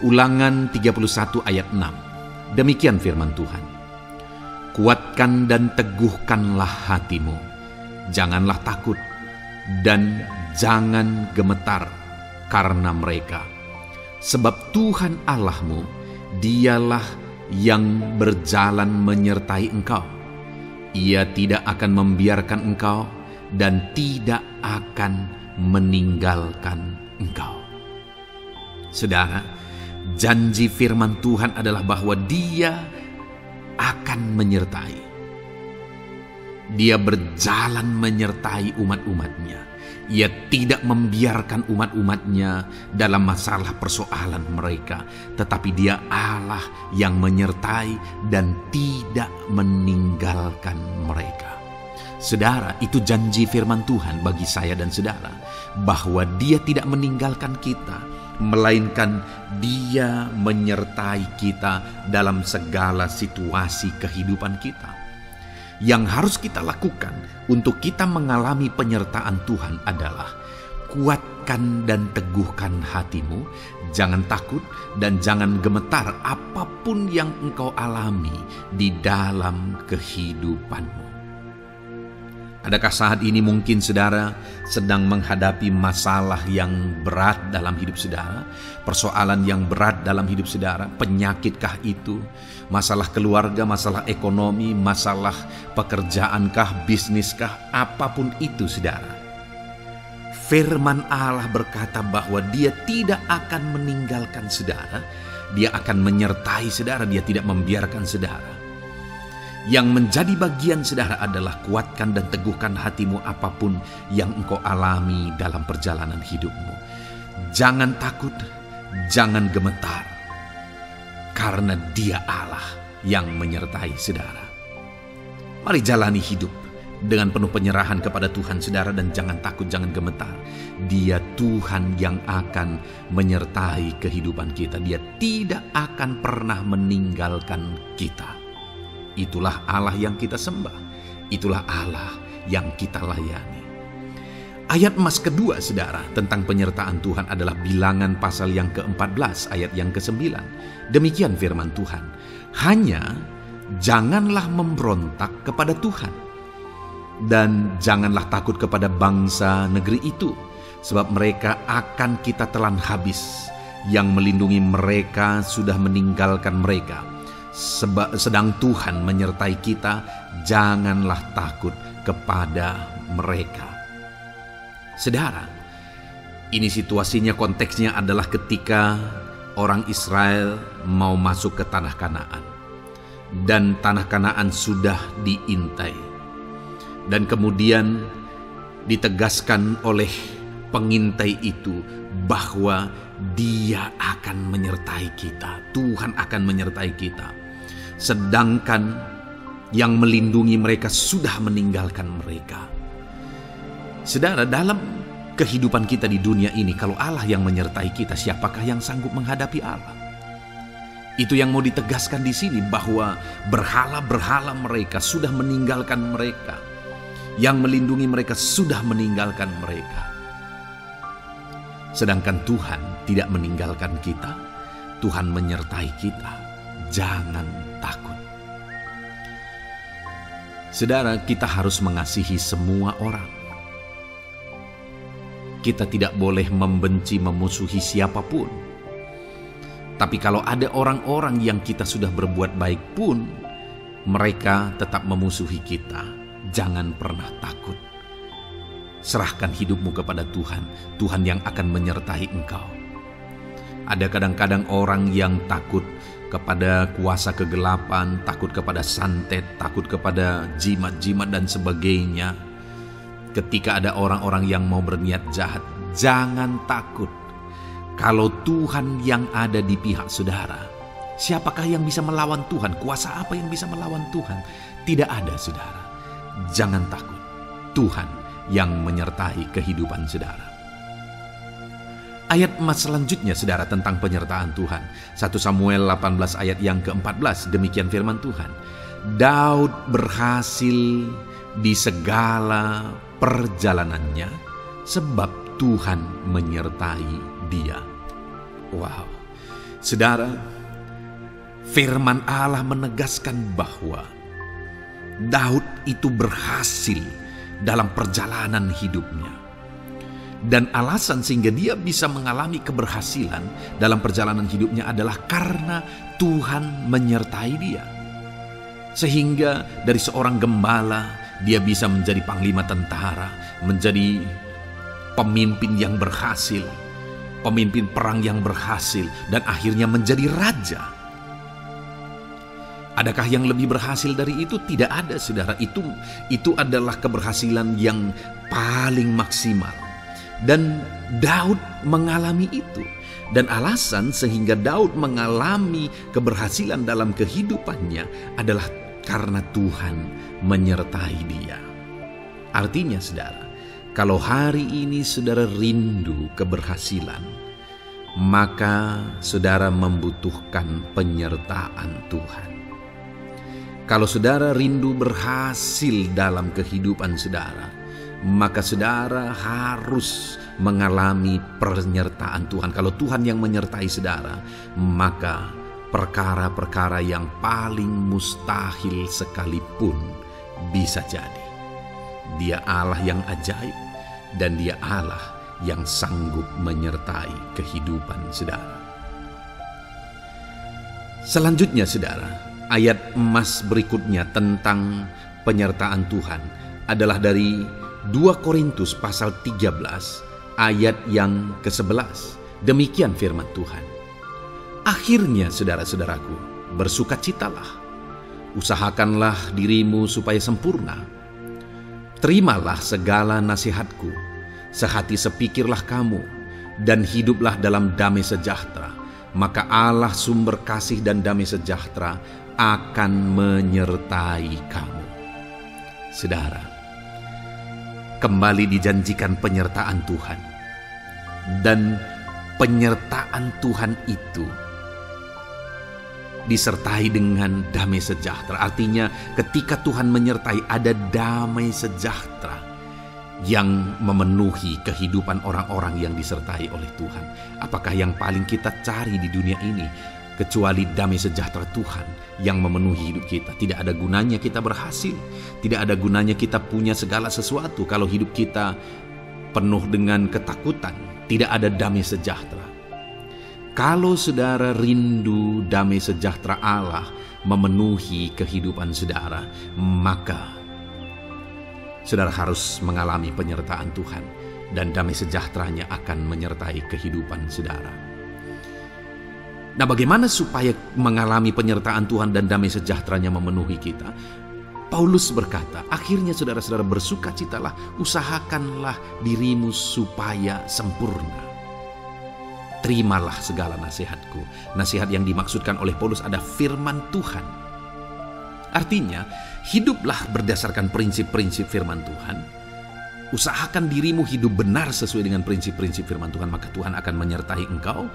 Ulangan 31 ayat 6. Demikian firman Tuhan. Kuatkan dan teguhkanlah hatimu. Janganlah takut dan jangan gemetar karena mereka. Sebab Tuhan Allahmu, Dialah yang berjalan menyertai engkau. Ia tidak akan membiarkan engkau dan tidak akan meninggalkan engkau. Saudara, janji firman Tuhan adalah bahwa Dia akan menyertai. Dia berjalan menyertai umat-umatnya. Ia tidak membiarkan umat-umatnya dalam masalah persoalan mereka. Tetapi Dia Allah yang menyertai dan tidak meninggalkan mereka. Saudara, itu janji firman Tuhan bagi saya dan saudara. Bahwa Dia tidak meninggalkan kita, melainkan Dia menyertai kita dalam segala situasi kehidupan kita. Yang harus kita lakukan untuk kita mengalami penyertaan Tuhan adalah kuatkan dan teguhkan hatimu, jangan takut dan jangan gemetar apapun yang engkau alami di dalam kehidupanmu. Adakah saat ini mungkin saudara sedang menghadapi masalah yang berat dalam hidup saudara? Persoalan yang berat dalam hidup saudara? Penyakitkah itu? Masalah keluarga, masalah ekonomi, masalah pekerjaankah, bisniskah? Apapun itu saudara. Firman Allah berkata bahwa Dia tidak akan meninggalkan saudara. Dia akan menyertai saudara, Dia tidak membiarkan saudara. Yang menjadi bagian saudara adalah kuatkan dan teguhkan hatimu apapun yang engkau alami dalam perjalanan hidupmu. Jangan takut, jangan gemetar, karena Dia Allah yang menyertai saudara. Mari jalani hidup dengan penuh penyerahan kepada Tuhan saudara, dan jangan takut, jangan gemetar. Dia Tuhan yang akan menyertai kehidupan kita. Dia tidak akan pernah meninggalkan kita. Itulah Allah yang kita sembah. Itulah Allah yang kita layani. Ayat emas kedua saudara tentang penyertaan Tuhan adalah Bilangan pasal yang ke-14 ayat yang ke-9. Demikian firman Tuhan. Hanya janganlah memberontak kepada Tuhan, dan janganlah takut kepada bangsa negeri itu, sebab mereka akan kita telan habis. Yang melindungi mereka sudah meninggalkan mereka. Sedang Tuhan menyertai kita, janganlah takut kepada mereka. Saudara, ini situasinya, konteksnya adalah ketika orang Israel mau masuk ke tanah Kanaan. Dan tanah Kanaan sudah diintai. Dan kemudian ditegaskan oleh pengintai itu bahwa Dia akan menyertai kita. Tuhan akan menyertai kita. Sedangkan yang melindungi mereka sudah meninggalkan mereka. Saudara, dalam kehidupan kita di dunia ini, kalau Allah yang menyertai kita, siapakah yang sanggup menghadapi Allah? Itu yang mau ditegaskan di sini, bahwa berhala-berhala mereka sudah meninggalkan mereka. Yang melindungi mereka sudah meninggalkan mereka. Sedangkan Tuhan tidak meninggalkan kita. Tuhan menyertai kita. Jangan takut. Saudara, kita harus mengasihi semua orang. Kita tidak boleh membenci, memusuhi siapapun. Tapi kalau ada orang-orang yang kita sudah berbuat baik pun, Mereka tetap memusuhi kita. Jangan pernah takut. Serahkan hidupmu kepada Tuhan. Tuhan yang akan menyertai engkau. Ada kadang-kadang orang yang takut kepada kuasa kegelapan, takut kepada santet, takut kepada jimat-jimat dan sebagainya. Ketika ada orang-orang yang mau berniat jahat, jangan takut. Kalau Tuhan yang ada di pihak saudara, siapakah yang bisa melawan Tuhan? Kuasa apa yang bisa melawan Tuhan? Tidak ada, saudara. Jangan takut. Tuhan yang menyertai kehidupan saudara. Ayat emas selanjutnya, saudara, tentang penyertaan Tuhan. 1 Samuel 18 ayat yang ke-14, demikian firman Tuhan. Daud berhasil di segala perjalanannya sebab Tuhan menyertai dia. Wow. Saudara, firman Allah menegaskan bahwa Daud itu berhasil dalam perjalanan hidupnya. Dan alasan sehingga dia bisa mengalami keberhasilan dalam perjalanan hidupnya adalah karena Tuhan menyertai dia. Sehingga dari seorang gembala, dia bisa menjadi panglima tentara, menjadi pemimpin yang berhasil, pemimpin perang yang berhasil, dan akhirnya menjadi raja. Adakah yang lebih berhasil dari itu? Tidak ada, saudara. Itu adalah keberhasilan yang paling maksimal. Dan Daud mengalami itu. Dan alasan sehingga Daud mengalami keberhasilan dalam kehidupannya adalah karena Tuhan menyertai dia. Artinya, saudara, kalau hari ini saudara rindu keberhasilan, maka saudara membutuhkan penyertaan Tuhan. Kalau saudara rindu berhasil dalam kehidupan saudara, maka saudara harus mengalami penyertaan Tuhan. Kalau Tuhan yang menyertai saudara, maka perkara-perkara yang paling mustahil sekalipun bisa jadi. Dia Allah yang ajaib, dan Dia Allah yang sanggup menyertai kehidupan saudara. Selanjutnya, saudara, ayat emas berikutnya tentang penyertaan Tuhan adalah dari 2 Korintus pasal 13 ayat yang ke-11. Demikian firman Tuhan. Akhirnya, saudara-saudaraku, bersukacitalah. Usahakanlah dirimu supaya sempurna. Terimalah segala nasihatku. Sehati sepikirlah kamu, dan hiduplah dalam damai sejahtera. Maka Allah sumber kasih dan damai sejahtera akan menyertai kamu. Saudara, kembali dijanjikan penyertaan Tuhan. Dan penyertaan Tuhan itu disertai dengan damai sejahtera. Artinya ketika Tuhan menyertai, ada damai sejahtera yang memenuhi kehidupan orang-orang yang disertai oleh Tuhan. Apakah yang paling kita cari di dunia ini kecuali damai sejahtera Tuhan yang memenuhi hidup kita? Tidak ada gunanya kita berhasil, tidak ada gunanya kita punya segala sesuatu kalau hidup kita penuh dengan ketakutan, tidak ada damai sejahtera. Kalau saudara rindu damai sejahtera Allah memenuhi kehidupan saudara, maka saudara harus mengalami penyertaan Tuhan, dan damai sejahteranya akan menyertai kehidupan saudara. Nah, bagaimana supaya mengalami penyertaan Tuhan dan damai sejahteranya memenuhi kita? Paulus berkata, akhirnya saudara-saudara bersukacitalah, usahakanlah dirimu supaya sempurna. Terimalah segala nasihatku. Nasihat yang dimaksudkan oleh Paulus ada firman Tuhan. Artinya, hiduplah berdasarkan prinsip-prinsip firman Tuhan. Usahakan dirimu hidup benar sesuai dengan prinsip-prinsip firman Tuhan, maka Tuhan akan menyertai engkau,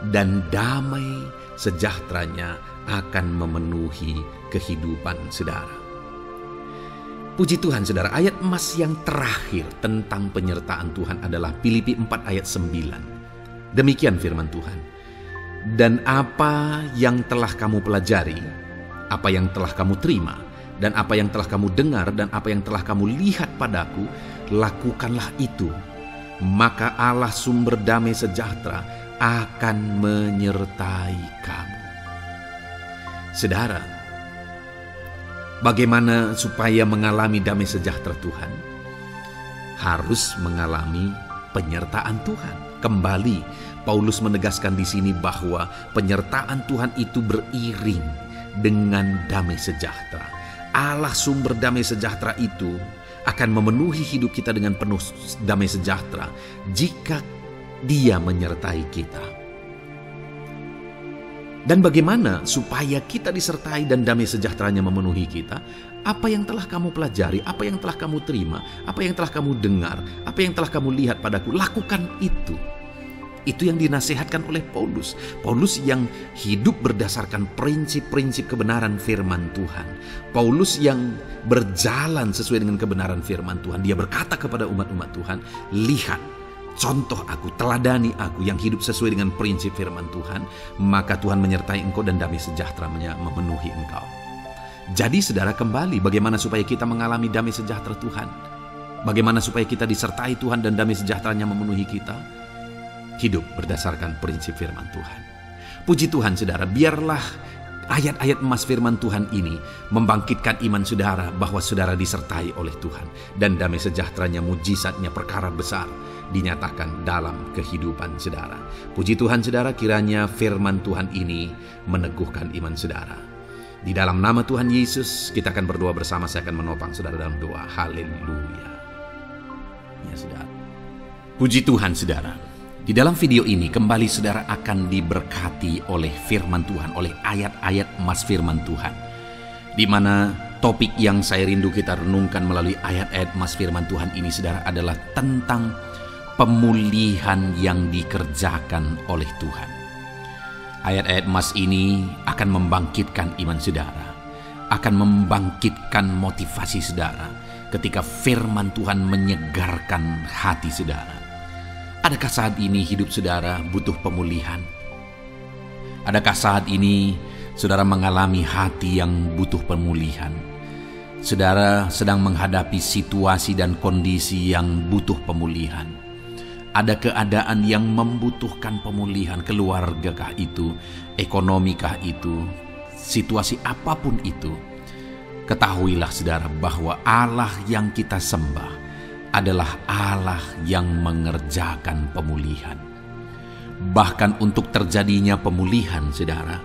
dan damai sejahteranya akan memenuhi kehidupan saudara. Puji Tuhan, saudara, ayat emas yang terakhir tentang penyertaan Tuhan adalah Filipi 4 ayat 9. Demikian firman Tuhan. Dan apa yang telah kamu pelajari, apa yang telah kamu terima, dan apa yang telah kamu dengar, dan apa yang telah kamu lihat padaku, lakukanlah itu. Maka Allah sumber damai sejahtera akan menyertai kamu. Saudara, Bagaimana supaya mengalami damai sejahtera Tuhan? Harus mengalami penyertaan Tuhan. Kembali, Paulus menegaskan di sini bahwa penyertaan Tuhan itu beriring dengan damai sejahtera. Allah sumber damai sejahtera itu akan memenuhi hidup kita dengan penuh damai sejahtera jika Dia menyertai kita. Dan bagaimana supaya kita disertai dan damai sejahteranya memenuhi kita? Apa yang telah kamu pelajari, apa yang telah kamu terima, apa yang telah kamu dengar, apa yang telah kamu lihat padaku, lakukan itu. Itu yang dinasihatkan oleh Paulus. Paulus yang hidup berdasarkan prinsip-prinsip kebenaran firman Tuhan. Paulus yang berjalan sesuai dengan kebenaran firman Tuhan. Dia berkata kepada umat-umat Tuhan, lihat, contoh aku, teladani aku yang hidup sesuai dengan prinsip firman Tuhan, maka Tuhan menyertai engkau dan damai sejahtera-Nya memenuhi engkau. Jadi saudara, kembali bagaimana supaya kita mengalami damai sejahtera Tuhan? Bagaimana supaya kita disertai Tuhan dan damai sejahtera-Nya memenuhi kita? Hidup berdasarkan prinsip firman Tuhan. Puji Tuhan saudara, biarlah ayat-ayat emas firman Tuhan ini membangkitkan iman saudara bahwa saudara disertai oleh Tuhan. Dan damai sejahteranya, mujizatnya, perkara besar dinyatakan dalam kehidupan saudara. Puji Tuhan saudara, kiranya firman Tuhan ini meneguhkan iman saudara. Di dalam nama Tuhan Yesus kita akan berdoa bersama. Saya akan menopang saudara dalam doa. Haleluya. Ya saudara. Puji Tuhan saudara. Di dalam video ini kembali saudara akan diberkati oleh firman Tuhan, oleh ayat-ayat emas firman Tuhan. Di mana topik yang saya rindu kita renungkan melalui ayat-ayat emas firman Tuhan ini saudara adalah tentang pemulihan yang dikerjakan oleh Tuhan. Ayat-ayat emas ini akan membangkitkan iman saudara, akan membangkitkan motivasi saudara ketika firman Tuhan menyegarkan hati saudara. Adakah saat ini hidup saudara butuh pemulihan? Adakah saat ini saudara mengalami hati yang butuh pemulihan? Saudara sedang menghadapi situasi dan kondisi yang butuh pemulihan. Ada keadaan yang membutuhkan pemulihan, keluargakah itu, ekonomikah itu, situasi apapun itu. Ketahuilah saudara bahwa Allah yang kita sembah adalah Allah yang mengerjakan pemulihan. Bahkan untuk terjadinya pemulihan saudara,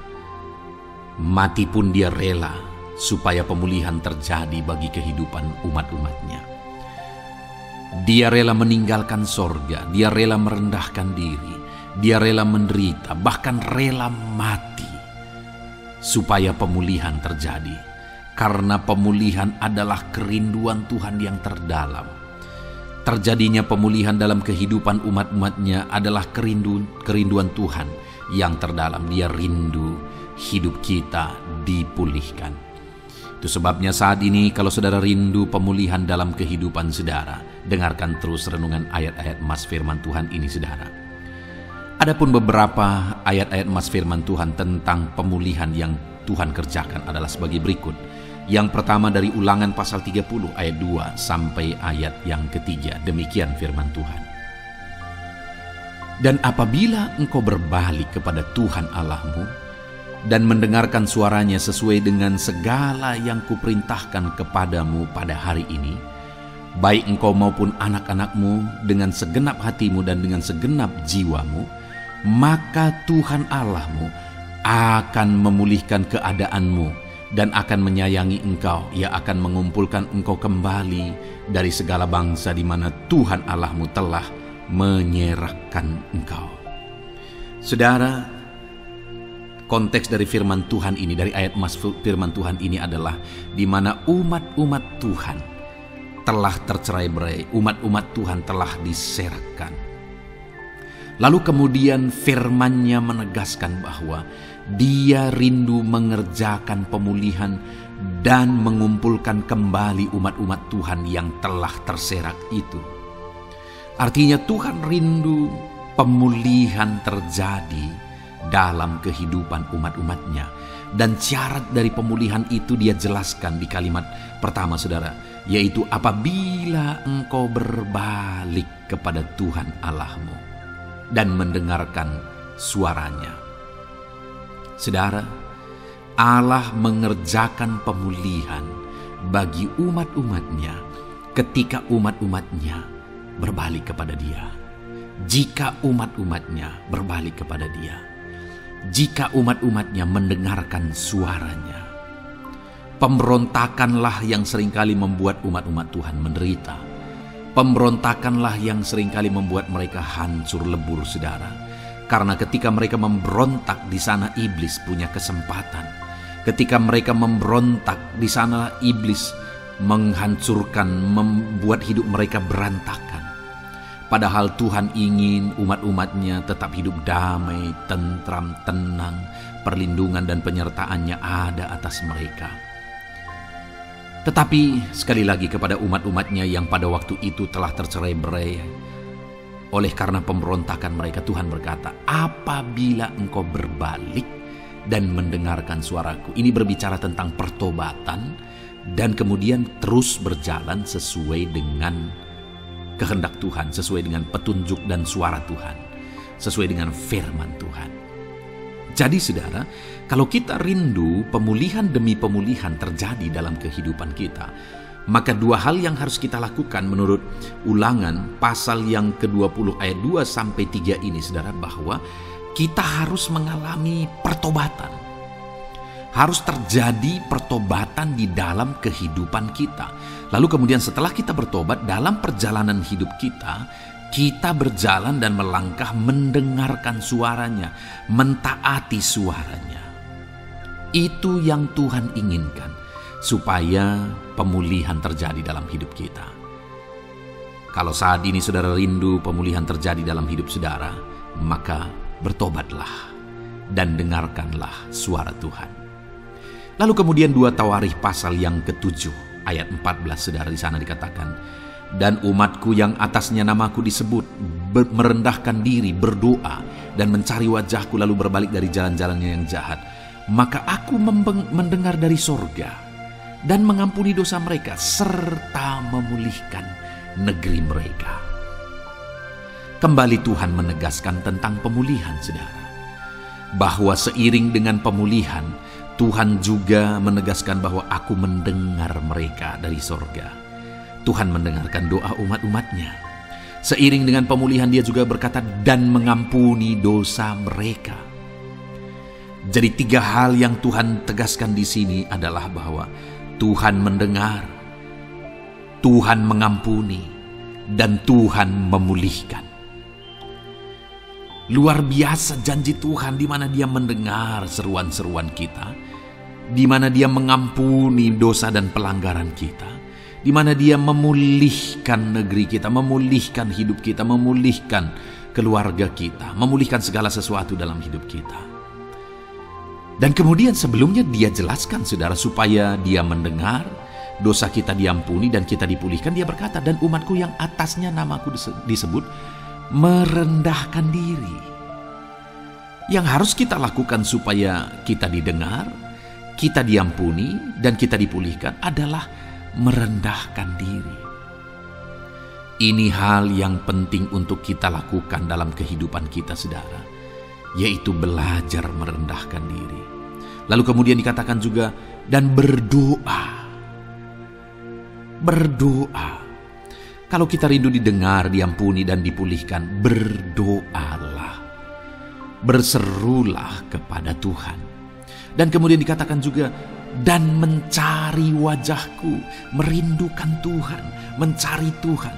mati pun Dia rela supaya pemulihan terjadi bagi kehidupan umat-umatnya. Dia rela meninggalkan sorga, Dia rela merendahkan diri, Dia rela menderita, bahkan rela mati supaya pemulihan terjadi. Karena pemulihan adalah kerinduan Tuhan yang terdalam. Terjadinya pemulihan dalam kehidupan umat-umatnya adalah kerinduan Tuhan yang terdalam. Dia rindu hidup kita dipulihkan. Itu sebabnya saat ini kalau saudara rindu pemulihan dalam kehidupan saudara, dengarkan terus renungan ayat-ayat emas firman Tuhan ini saudara. Adapun beberapa ayat-ayat emas firman Tuhan tentang pemulihan yang Tuhan kerjakan adalah sebagai berikut. Yang pertama dari Ulangan pasal 30 ayat 2 sampai ayat yang ketiga. Demikian firman Tuhan. Dan apabila engkau berbalik kepada Tuhan Allahmu dan mendengarkan suaranya sesuai dengan segala yang kuperintahkan kepadamu pada hari ini, baik engkau maupun anak-anakmu dengan segenap hatimu dan dengan segenap jiwamu, maka Tuhan Allahmu akan memulihkan keadaanmu dan akan menyayangi engkau. Ia akan mengumpulkan engkau kembali dari segala bangsa di mana Tuhan Allahmu telah menyerahkan engkau. Saudara, konteks dari firman Tuhan ini, dari ayat emas firman Tuhan ini adalah di mana umat-umat Tuhan telah tercerai-berai, umat-umat Tuhan telah diserahkan. Lalu kemudian firman-Nya menegaskan bahwa Dia rindu mengerjakan pemulihan dan mengumpulkan kembali umat-umat Tuhan yang telah terserak itu. Artinya Tuhan rindu pemulihan terjadi dalam kehidupan umat-umatnya. Dan syarat dari pemulihan itu Dia jelaskan di kalimat pertama saudara, yaitu apabila engkau berbalik kepada Tuhan Allahmu dan mendengarkan suaranya. Saudara, Allah mengerjakan pemulihan bagi umat-umatnya ketika umat-umatnya berbalik kepada Dia. Jika umat-umatnya berbalik kepada Dia, jika umat-umatnya mendengarkan suaranya. Pemberontakanlah yang seringkali membuat umat-umat Tuhan menderita. Pemberontakanlah yang seringkali membuat mereka hancur lebur, saudara. Karena ketika mereka memberontak, di sana iblis punya kesempatan. Ketika mereka memberontak, di sana iblis menghancurkan, membuat hidup mereka berantakan. Padahal Tuhan ingin umat-umatnya tetap hidup damai, tentram, tenang, perlindungan dan penyertaannya ada atas mereka. Tetapi sekali lagi kepada umat-umatnya yang pada waktu itu telah tercerai-berai oleh karena pemberontakan mereka, Tuhan berkata, apabila engkau berbalik dan mendengarkan suaraku. Ini berbicara tentang pertobatan dan kemudian terus berjalan sesuai dengan kehendak Tuhan, sesuai dengan petunjuk dan suara Tuhan, sesuai dengan firman Tuhan. Jadi saudara, kalau kita rindu pemulihan demi pemulihan terjadi dalam kehidupan kita, maka dua hal yang harus kita lakukan menurut Ulangan pasal yang ke-20 ayat 2-3 ini, saudara, bahwa kita harus mengalami pertobatan. Harus terjadi pertobatan di dalam kehidupan kita. Lalu kemudian setelah kita bertobat, dalam perjalanan hidup kita berjalan dan melangkah mendengarkan suaranya, mentaati suaranya. Itu yang Tuhan inginkan, supaya pemulihan terjadi dalam hidup kita. Kalau saat ini saudara rindu pemulihan terjadi dalam hidup saudara, maka bertobatlah dan dengarkanlah suara Tuhan. Lalu kemudian 2 Tawarikh pasal yang ke-7 ayat 14, saudara, di sana dikatakan, dan umatku yang atasnya namaku disebut merendahkan diri, berdoa dan mencari wajahku lalu berbalik dari jalan-jalannya yang jahat, maka aku mendengar dari sorga dan mengampuni dosa mereka serta memulihkan negeri mereka. Kembali Tuhan menegaskan tentang pemulihan, saudara, bahwa seiring dengan pemulihan Tuhan juga menegaskan bahwa aku mendengar mereka dari sorga. Tuhan mendengarkan doa umat-umatnya. Seiring dengan pemulihan Dia juga berkata dan mengampuni dosa mereka. Jadi 3 hal yang Tuhan tegaskan di sini adalah bahwa Tuhan mendengar, Tuhan mengampuni, dan Tuhan memulihkan. Luar biasa janji Tuhan, di mana Dia mendengar seruan-seruan kita, di mana Dia mengampuni dosa dan pelanggaran kita, di mana Dia memulihkan negeri kita, memulihkan hidup kita, memulihkan keluarga kita, memulihkan segala sesuatu dalam hidup kita. Dan kemudian sebelumnya Dia jelaskan, saudara, supaya Dia mendengar, dosa kita diampuni dan kita dipulihkan. Dia berkata, dan umatku yang atasnya namaku disebut merendahkan diri. Yang harus kita lakukan supaya kita didengar, kita diampuni, dan kita dipulihkan adalah merendahkan diri. Ini hal yang penting untuk kita lakukan dalam kehidupan kita, saudara, yaitu belajar merendahkan diri. Lalu kemudian dikatakan juga, dan berdoa. Berdoa. Kalau kita rindu didengar, diampuni, dan dipulihkan, berdoalah. Berserulah kepada Tuhan. Dan kemudian dikatakan juga, dan mencari wajahku, merindukan Tuhan, mencari Tuhan.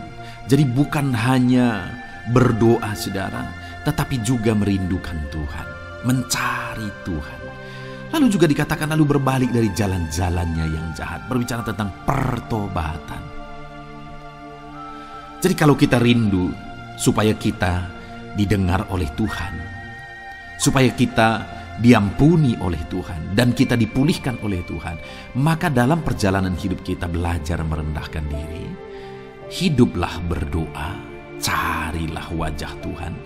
Jadi bukan hanya berdoa, saudara, tetapi juga merindukan Tuhan, mencari Tuhan. Lalu juga dikatakan lalu berbalik dari jalan-jalannya yang jahat, berbicara tentang pertobatan. Jadi kalau kita rindu supaya kita didengar oleh Tuhan, supaya kita diampuni oleh Tuhan, dan kita dipulihkan oleh Tuhan, maka dalam perjalanan hidup kita belajar merendahkan diri, hiduplah berdoa, carilah wajah Tuhan,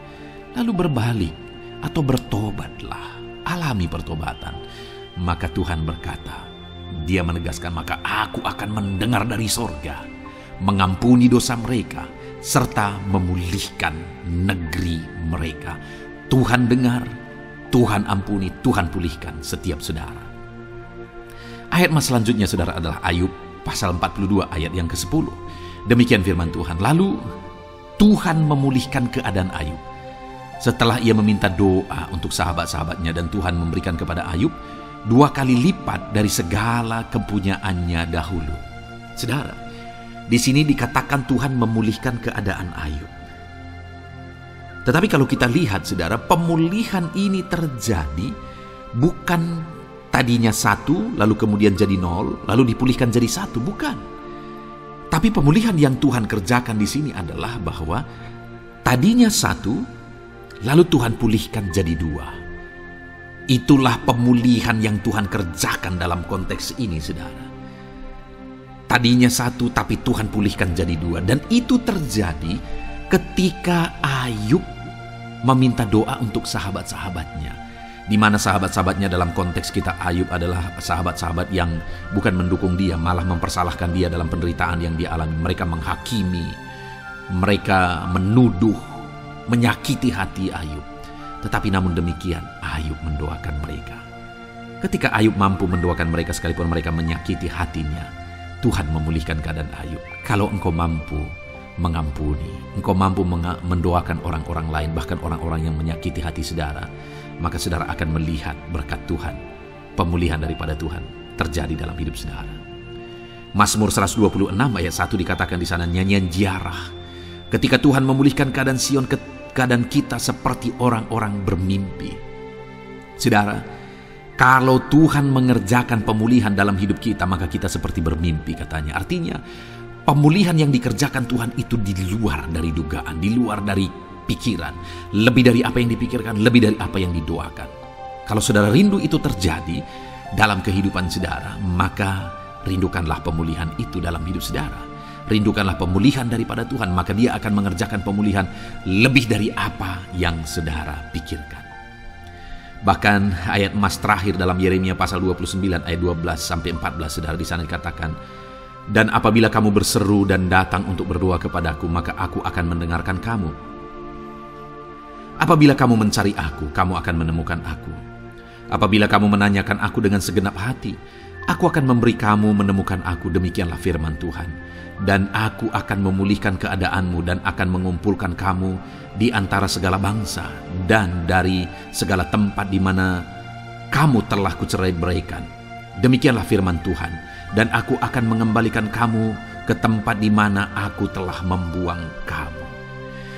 lalu berbalik atau bertobatlah, alami pertobatan. Maka Tuhan berkata, Dia menegaskan, maka aku akan mendengar dari sorga, mengampuni dosa mereka, serta memulihkan negeri mereka. Tuhan dengar, Tuhan ampuni, Tuhan pulihkan setiap saudara. Ayat selanjutnya, saudara, adalah Ayub pasal 42 ayat yang ke-10. Demikian firman Tuhan. Lalu Tuhan memulihkan keadaan Ayub. Setelah ia meminta doa untuk sahabat-sahabatnya dan Tuhan memberikan kepada Ayub 2 kali lipat dari segala kepunyaannya dahulu. Saudara, di sini dikatakan Tuhan memulihkan keadaan Ayub. Tetapi kalau kita lihat, saudara, pemulihan ini terjadi bukan tadinya 1, lalu kemudian jadi 0, lalu dipulihkan jadi 1, bukan. Tapi pemulihan yang Tuhan kerjakan di sini adalah bahwa tadinya 1, lalu Tuhan pulihkan jadi 2. Itulah pemulihan yang Tuhan kerjakan dalam konteks ini, saudara. Tadinya 1, tapi Tuhan pulihkan jadi 2. Dan itu terjadi ketika Ayub meminta doa untuk sahabat-sahabatnya. Di mana sahabat-sahabatnya dalam konteks kita Ayub adalah sahabat-sahabat yang bukan mendukung dia, malah mempersalahkan dia dalam penderitaan yang dia alami. Mereka menghakimi, mereka menuduh, menyakiti hati Ayub. Tetapi namun demikian, Ayub mendoakan mereka. Ketika Ayub mampu mendoakan mereka sekalipun mereka menyakiti hatinya, Tuhan memulihkan keadaan Ayub. Kalau engkau mampu mengampuni, engkau mampu mendoakan orang-orang lain, bahkan orang-orang yang menyakiti hati saudara, maka saudara akan melihat berkat Tuhan, pemulihan daripada Tuhan terjadi dalam hidup saudara. Mazmur 126 ayat 1 dikatakan di sana, nyanyian ziarah. Ketika Tuhan memulihkan keadaan Sion, keadaan kita seperti orang-orang bermimpi. Saudara, kalau Tuhan mengerjakan pemulihan dalam hidup kita, maka kita seperti bermimpi katanya. Artinya, pemulihan yang dikerjakan Tuhan itu di luar dari dugaan, di luar dari pikiran, lebih dari apa yang dipikirkan, lebih dari apa yang didoakan. Kalau saudara rindu itu terjadi dalam kehidupan saudara, maka rindukanlah pemulihan itu dalam hidup saudara. Rindukanlah pemulihan daripada Tuhan, maka Dia akan mengerjakan pemulihan lebih dari apa yang saudara pikirkan. Bahkan ayat emas terakhir dalam Yeremia pasal 29 ayat 12 sampai 14, saudara, di sana dikatakan, dan apabila kamu berseru dan datang untuk berdoa kepadaku, maka aku akan mendengarkan kamu. Apabila kamu mencari aku, kamu akan menemukan aku. Apabila kamu menanyakan aku dengan segenap hati, aku akan memberi kamu menemukan aku, demikianlah firman Tuhan. Dan aku akan memulihkan keadaanmu dan akan mengumpulkan kamu di antara segala bangsa dan dari segala tempat di mana kamu telah kucerai-beraikan. Demikianlah firman Tuhan. Dan aku akan mengembalikan kamu ke tempat di mana aku telah membuang kamu.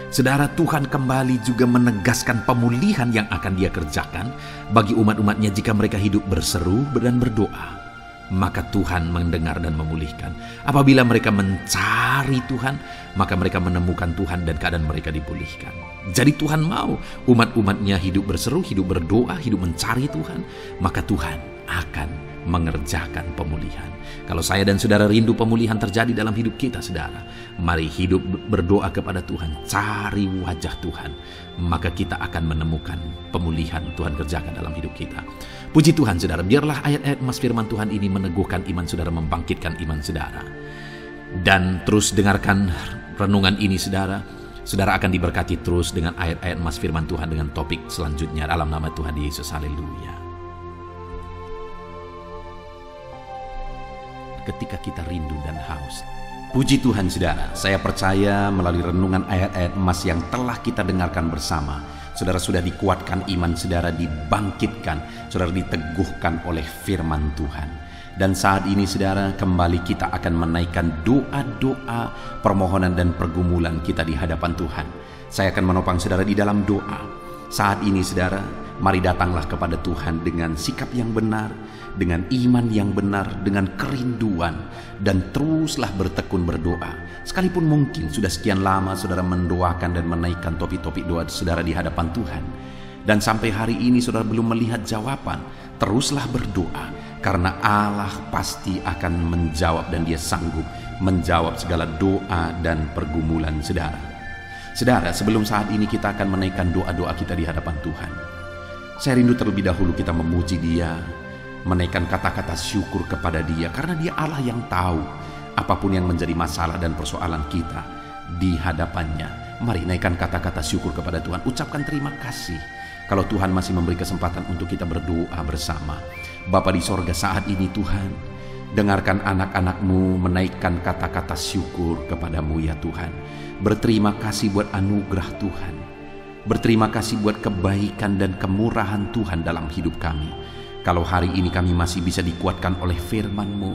Saudara, Tuhan kembali juga menegaskan pemulihan yang akan Dia kerjakan bagi umat-umatnya jika mereka hidup berseru dan berdoa. Maka Tuhan mendengar dan memulihkan. Apabila mereka mencari Tuhan, maka mereka menemukan Tuhan dan keadaan mereka dipulihkan. Jadi Tuhan mau umat-umatnya hidup berseru, hidup berdoa, hidup mencari Tuhan, maka Tuhan akan mengerjakan pemulihan. Kalau saya dan saudara rindu pemulihan terjadi dalam hidup kita, saudara, mari hidup berdoa kepada Tuhan, cari wajah Tuhan, maka kita akan menemukan pemulihan Tuhan kerjakan dalam hidup kita. Puji Tuhan, saudara, biarlah ayat-ayat emas firman Tuhan ini meneguhkan iman saudara, membangkitkan iman saudara. Dan terus dengarkan renungan ini, saudara. Saudara akan diberkati terus dengan ayat-ayat emas firman Tuhan dengan topik selanjutnya dalam nama Tuhan Yesus. Haleluya. Ketika kita rindu dan haus. Puji Tuhan, saudara, saya percaya melalui renungan ayat-ayat emas yang telah kita dengarkan bersama, saudara sudah dikuatkan iman saudara, dibangkitkan, saudara diteguhkan oleh firman Tuhan. Dan saat ini, saudara, kembali kita akan menaikkan doa-doa permohonan dan pergumulan kita di hadapan Tuhan. Saya akan menopang saudara di dalam doa. Saat ini, saudara, mari datanglah kepada Tuhan dengan sikap yang benar, dengan iman yang benar, dengan kerinduan, dan teruslah bertekun berdoa. Sekalipun mungkin sudah sekian lama saudara mendoakan dan menaikkan topik-topik doa saudara di hadapan Tuhan, dan sampai hari ini saudara belum melihat jawaban, teruslah berdoa, karena Allah pasti akan menjawab dan Dia sanggup menjawab segala doa dan pergumulan saudara. Saudara, sebelum saat ini kita akan menaikkan doa-doa kita di hadapan Tuhan, saya rindu terlebih dahulu kita memuji Dia, menaikkan kata-kata syukur kepada Dia, karena Dia Allah yang tahu apapun yang menjadi masalah dan persoalan kita di hadapannya. Mari naikkan kata-kata syukur kepada Tuhan, ucapkan terima kasih kalau Tuhan masih memberi kesempatan untuk kita berdoa bersama. Bapa di sorga, saat ini Tuhan, Dengarkan anak-anak-Mu menaikkan kata-kata syukur kepada-Mu ya Tuhan. Berterima kasih buat anugerah Tuhan. Berterima kasih buat kebaikan dan kemurahan Tuhan dalam hidup kami. Kalau hari ini kami masih bisa dikuatkan oleh firman-Mu,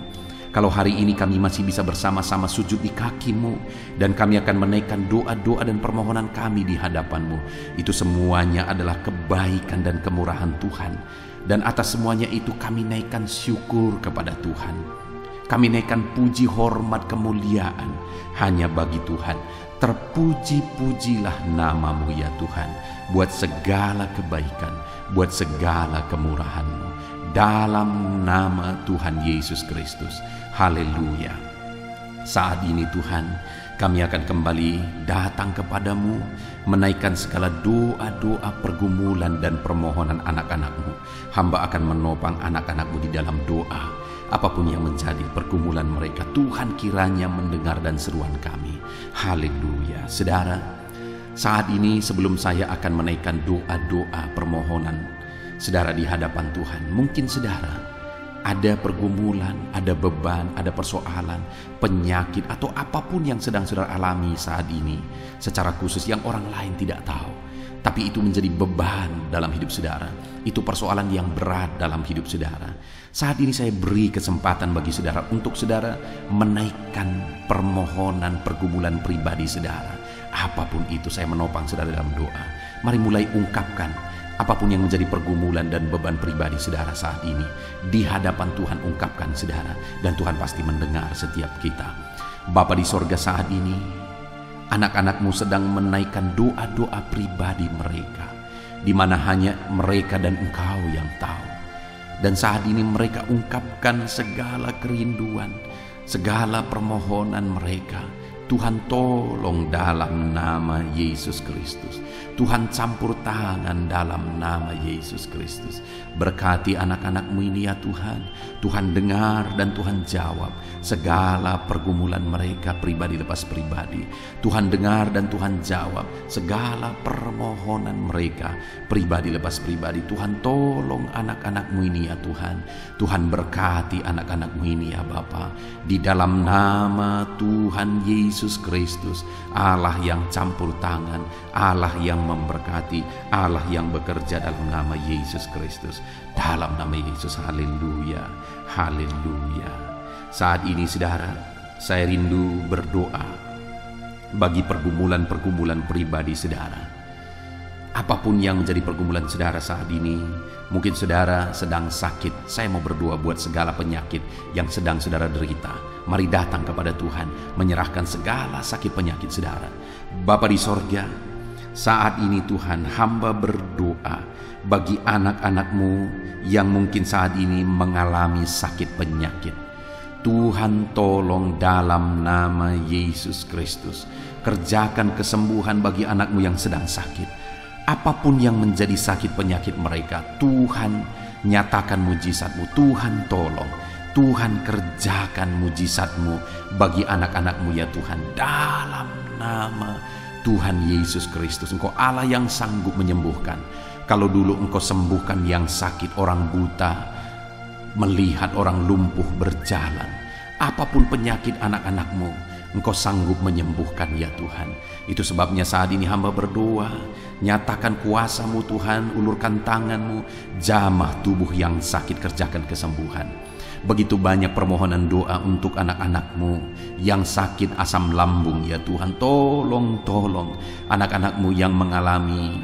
kalau hari ini kami masih bisa bersama-sama sujud di kaki-Mu, dan kami akan menaikkan doa-doa dan permohonan kami di hadapan-Mu, itu semuanya adalah kebaikan dan kemurahan Tuhan. Dan atas semuanya itu kami naikkan syukur kepada Tuhan. Kami naikkan puji, hormat, kemuliaan hanya bagi Tuhan. Terpuji-pujilah nama-Mu ya Tuhan, buat segala kebaikan, buat segala kemurahan-Mu, dalam nama Tuhan Yesus Kristus. Haleluya. Saat ini Tuhan, kami akan kembali datang kepada-Mu, menaikkan segala doa-doa pergumulan dan permohonan anak-anak-Mu. Hamba akan menopang anak-anak-Mu di dalam doa. Apapun yang menjadi pergumulan mereka, Tuhan kiranya mendengar dan seruan kami. Haleluya. Saudara, saat ini sebelum saya akan menaikkan doa-doa permohonan saudara di hadapan Tuhan, mungkin saudara ada pergumulan, ada beban, ada persoalan, penyakit, atau apapun yang sedang saudara alami saat ini secara khusus yang orang lain tidak tahu, tapi itu menjadi beban dalam hidup saudara. Itu persoalan yang berat dalam hidup saudara. Saat ini saya beri kesempatan bagi saudara untuk saudara menaikkan permohonan pergumulan pribadi saudara. Apapun itu, saya menopang saudara dalam doa. Mari mulai ungkapkan apapun yang menjadi pergumulan dan beban pribadi saudara saat ini. Di hadapan Tuhan ungkapkan saudara, dan Tuhan pasti mendengar setiap kita. Bapa di sorga, saat ini anak-anak-Mu sedang menaikkan doa-doa pribadi mereka, di mana hanya mereka dan Engkau yang tahu. Dan saat ini mereka ungkapkan segala kerinduan, segala permohonan mereka. Tuhan tolong dalam nama Yesus Kristus. Tuhan campur tangan dalam nama Yesus Kristus. Berkati anak-anak-Mu ini ya Tuhan. Tuhan dengar dan Tuhan jawab segala pergumulan mereka pribadi lepas pribadi. Tuhan dengar dan Tuhan jawab segala permohonan mereka pribadi lepas pribadi. Tuhan tolong anak-anak-Mu ini ya Tuhan. Tuhan berkati anak-anak-Mu ini ya Bapa. Di dalam nama Tuhan Yesus Kristus, Allah yang campur tangan, Allah yang memberkati, Allah yang bekerja dalam nama Yesus Kristus. Dalam nama Yesus, haleluya, haleluya. Saat ini saudara, saya rindu berdoa bagi pergumulan-pergumulan pribadi saudara. Apapun yang menjadi pergumulan saudara saat ini, mungkin saudara sedang sakit. Saya mau berdoa buat segala penyakit yang sedang saudara derita. Mari datang kepada Tuhan, menyerahkan segala sakit penyakit saudara. Bapa di sorga, saat ini Tuhan, hamba berdoa bagi anak-anak-Mu yang mungkin saat ini mengalami sakit penyakit. Tuhan tolong dalam nama Yesus Kristus. Kerjakan kesembuhan bagi anak-Mu yang sedang sakit. Apapun yang menjadi sakit penyakit mereka, Tuhan nyatakan mujizat-Mu. Tuhan tolong, Tuhan kerjakan mujizat-Mu bagi anak-anak-Mu ya Tuhan. Dalam nama Tuhan Yesus Kristus, Engkau Allah yang sanggup menyembuhkan. Kalau dulu Engkau sembuhkan yang sakit, orang buta melihat, orang lumpuh berjalan, apapun penyakit anak-anak-Mu, Engkau sanggup menyembuhkan ya Tuhan. Itu sebabnya saat ini hamba berdoa, nyatakan kuasa-Mu Tuhan, ulurkan tangan-Mu, jamah tubuh yang sakit, kerjakan kesembuhan. Begitu banyak permohonan doa untuk anak-anak-Mu yang sakit asam lambung ya Tuhan. Tolong anak-anak-Mu yang mengalami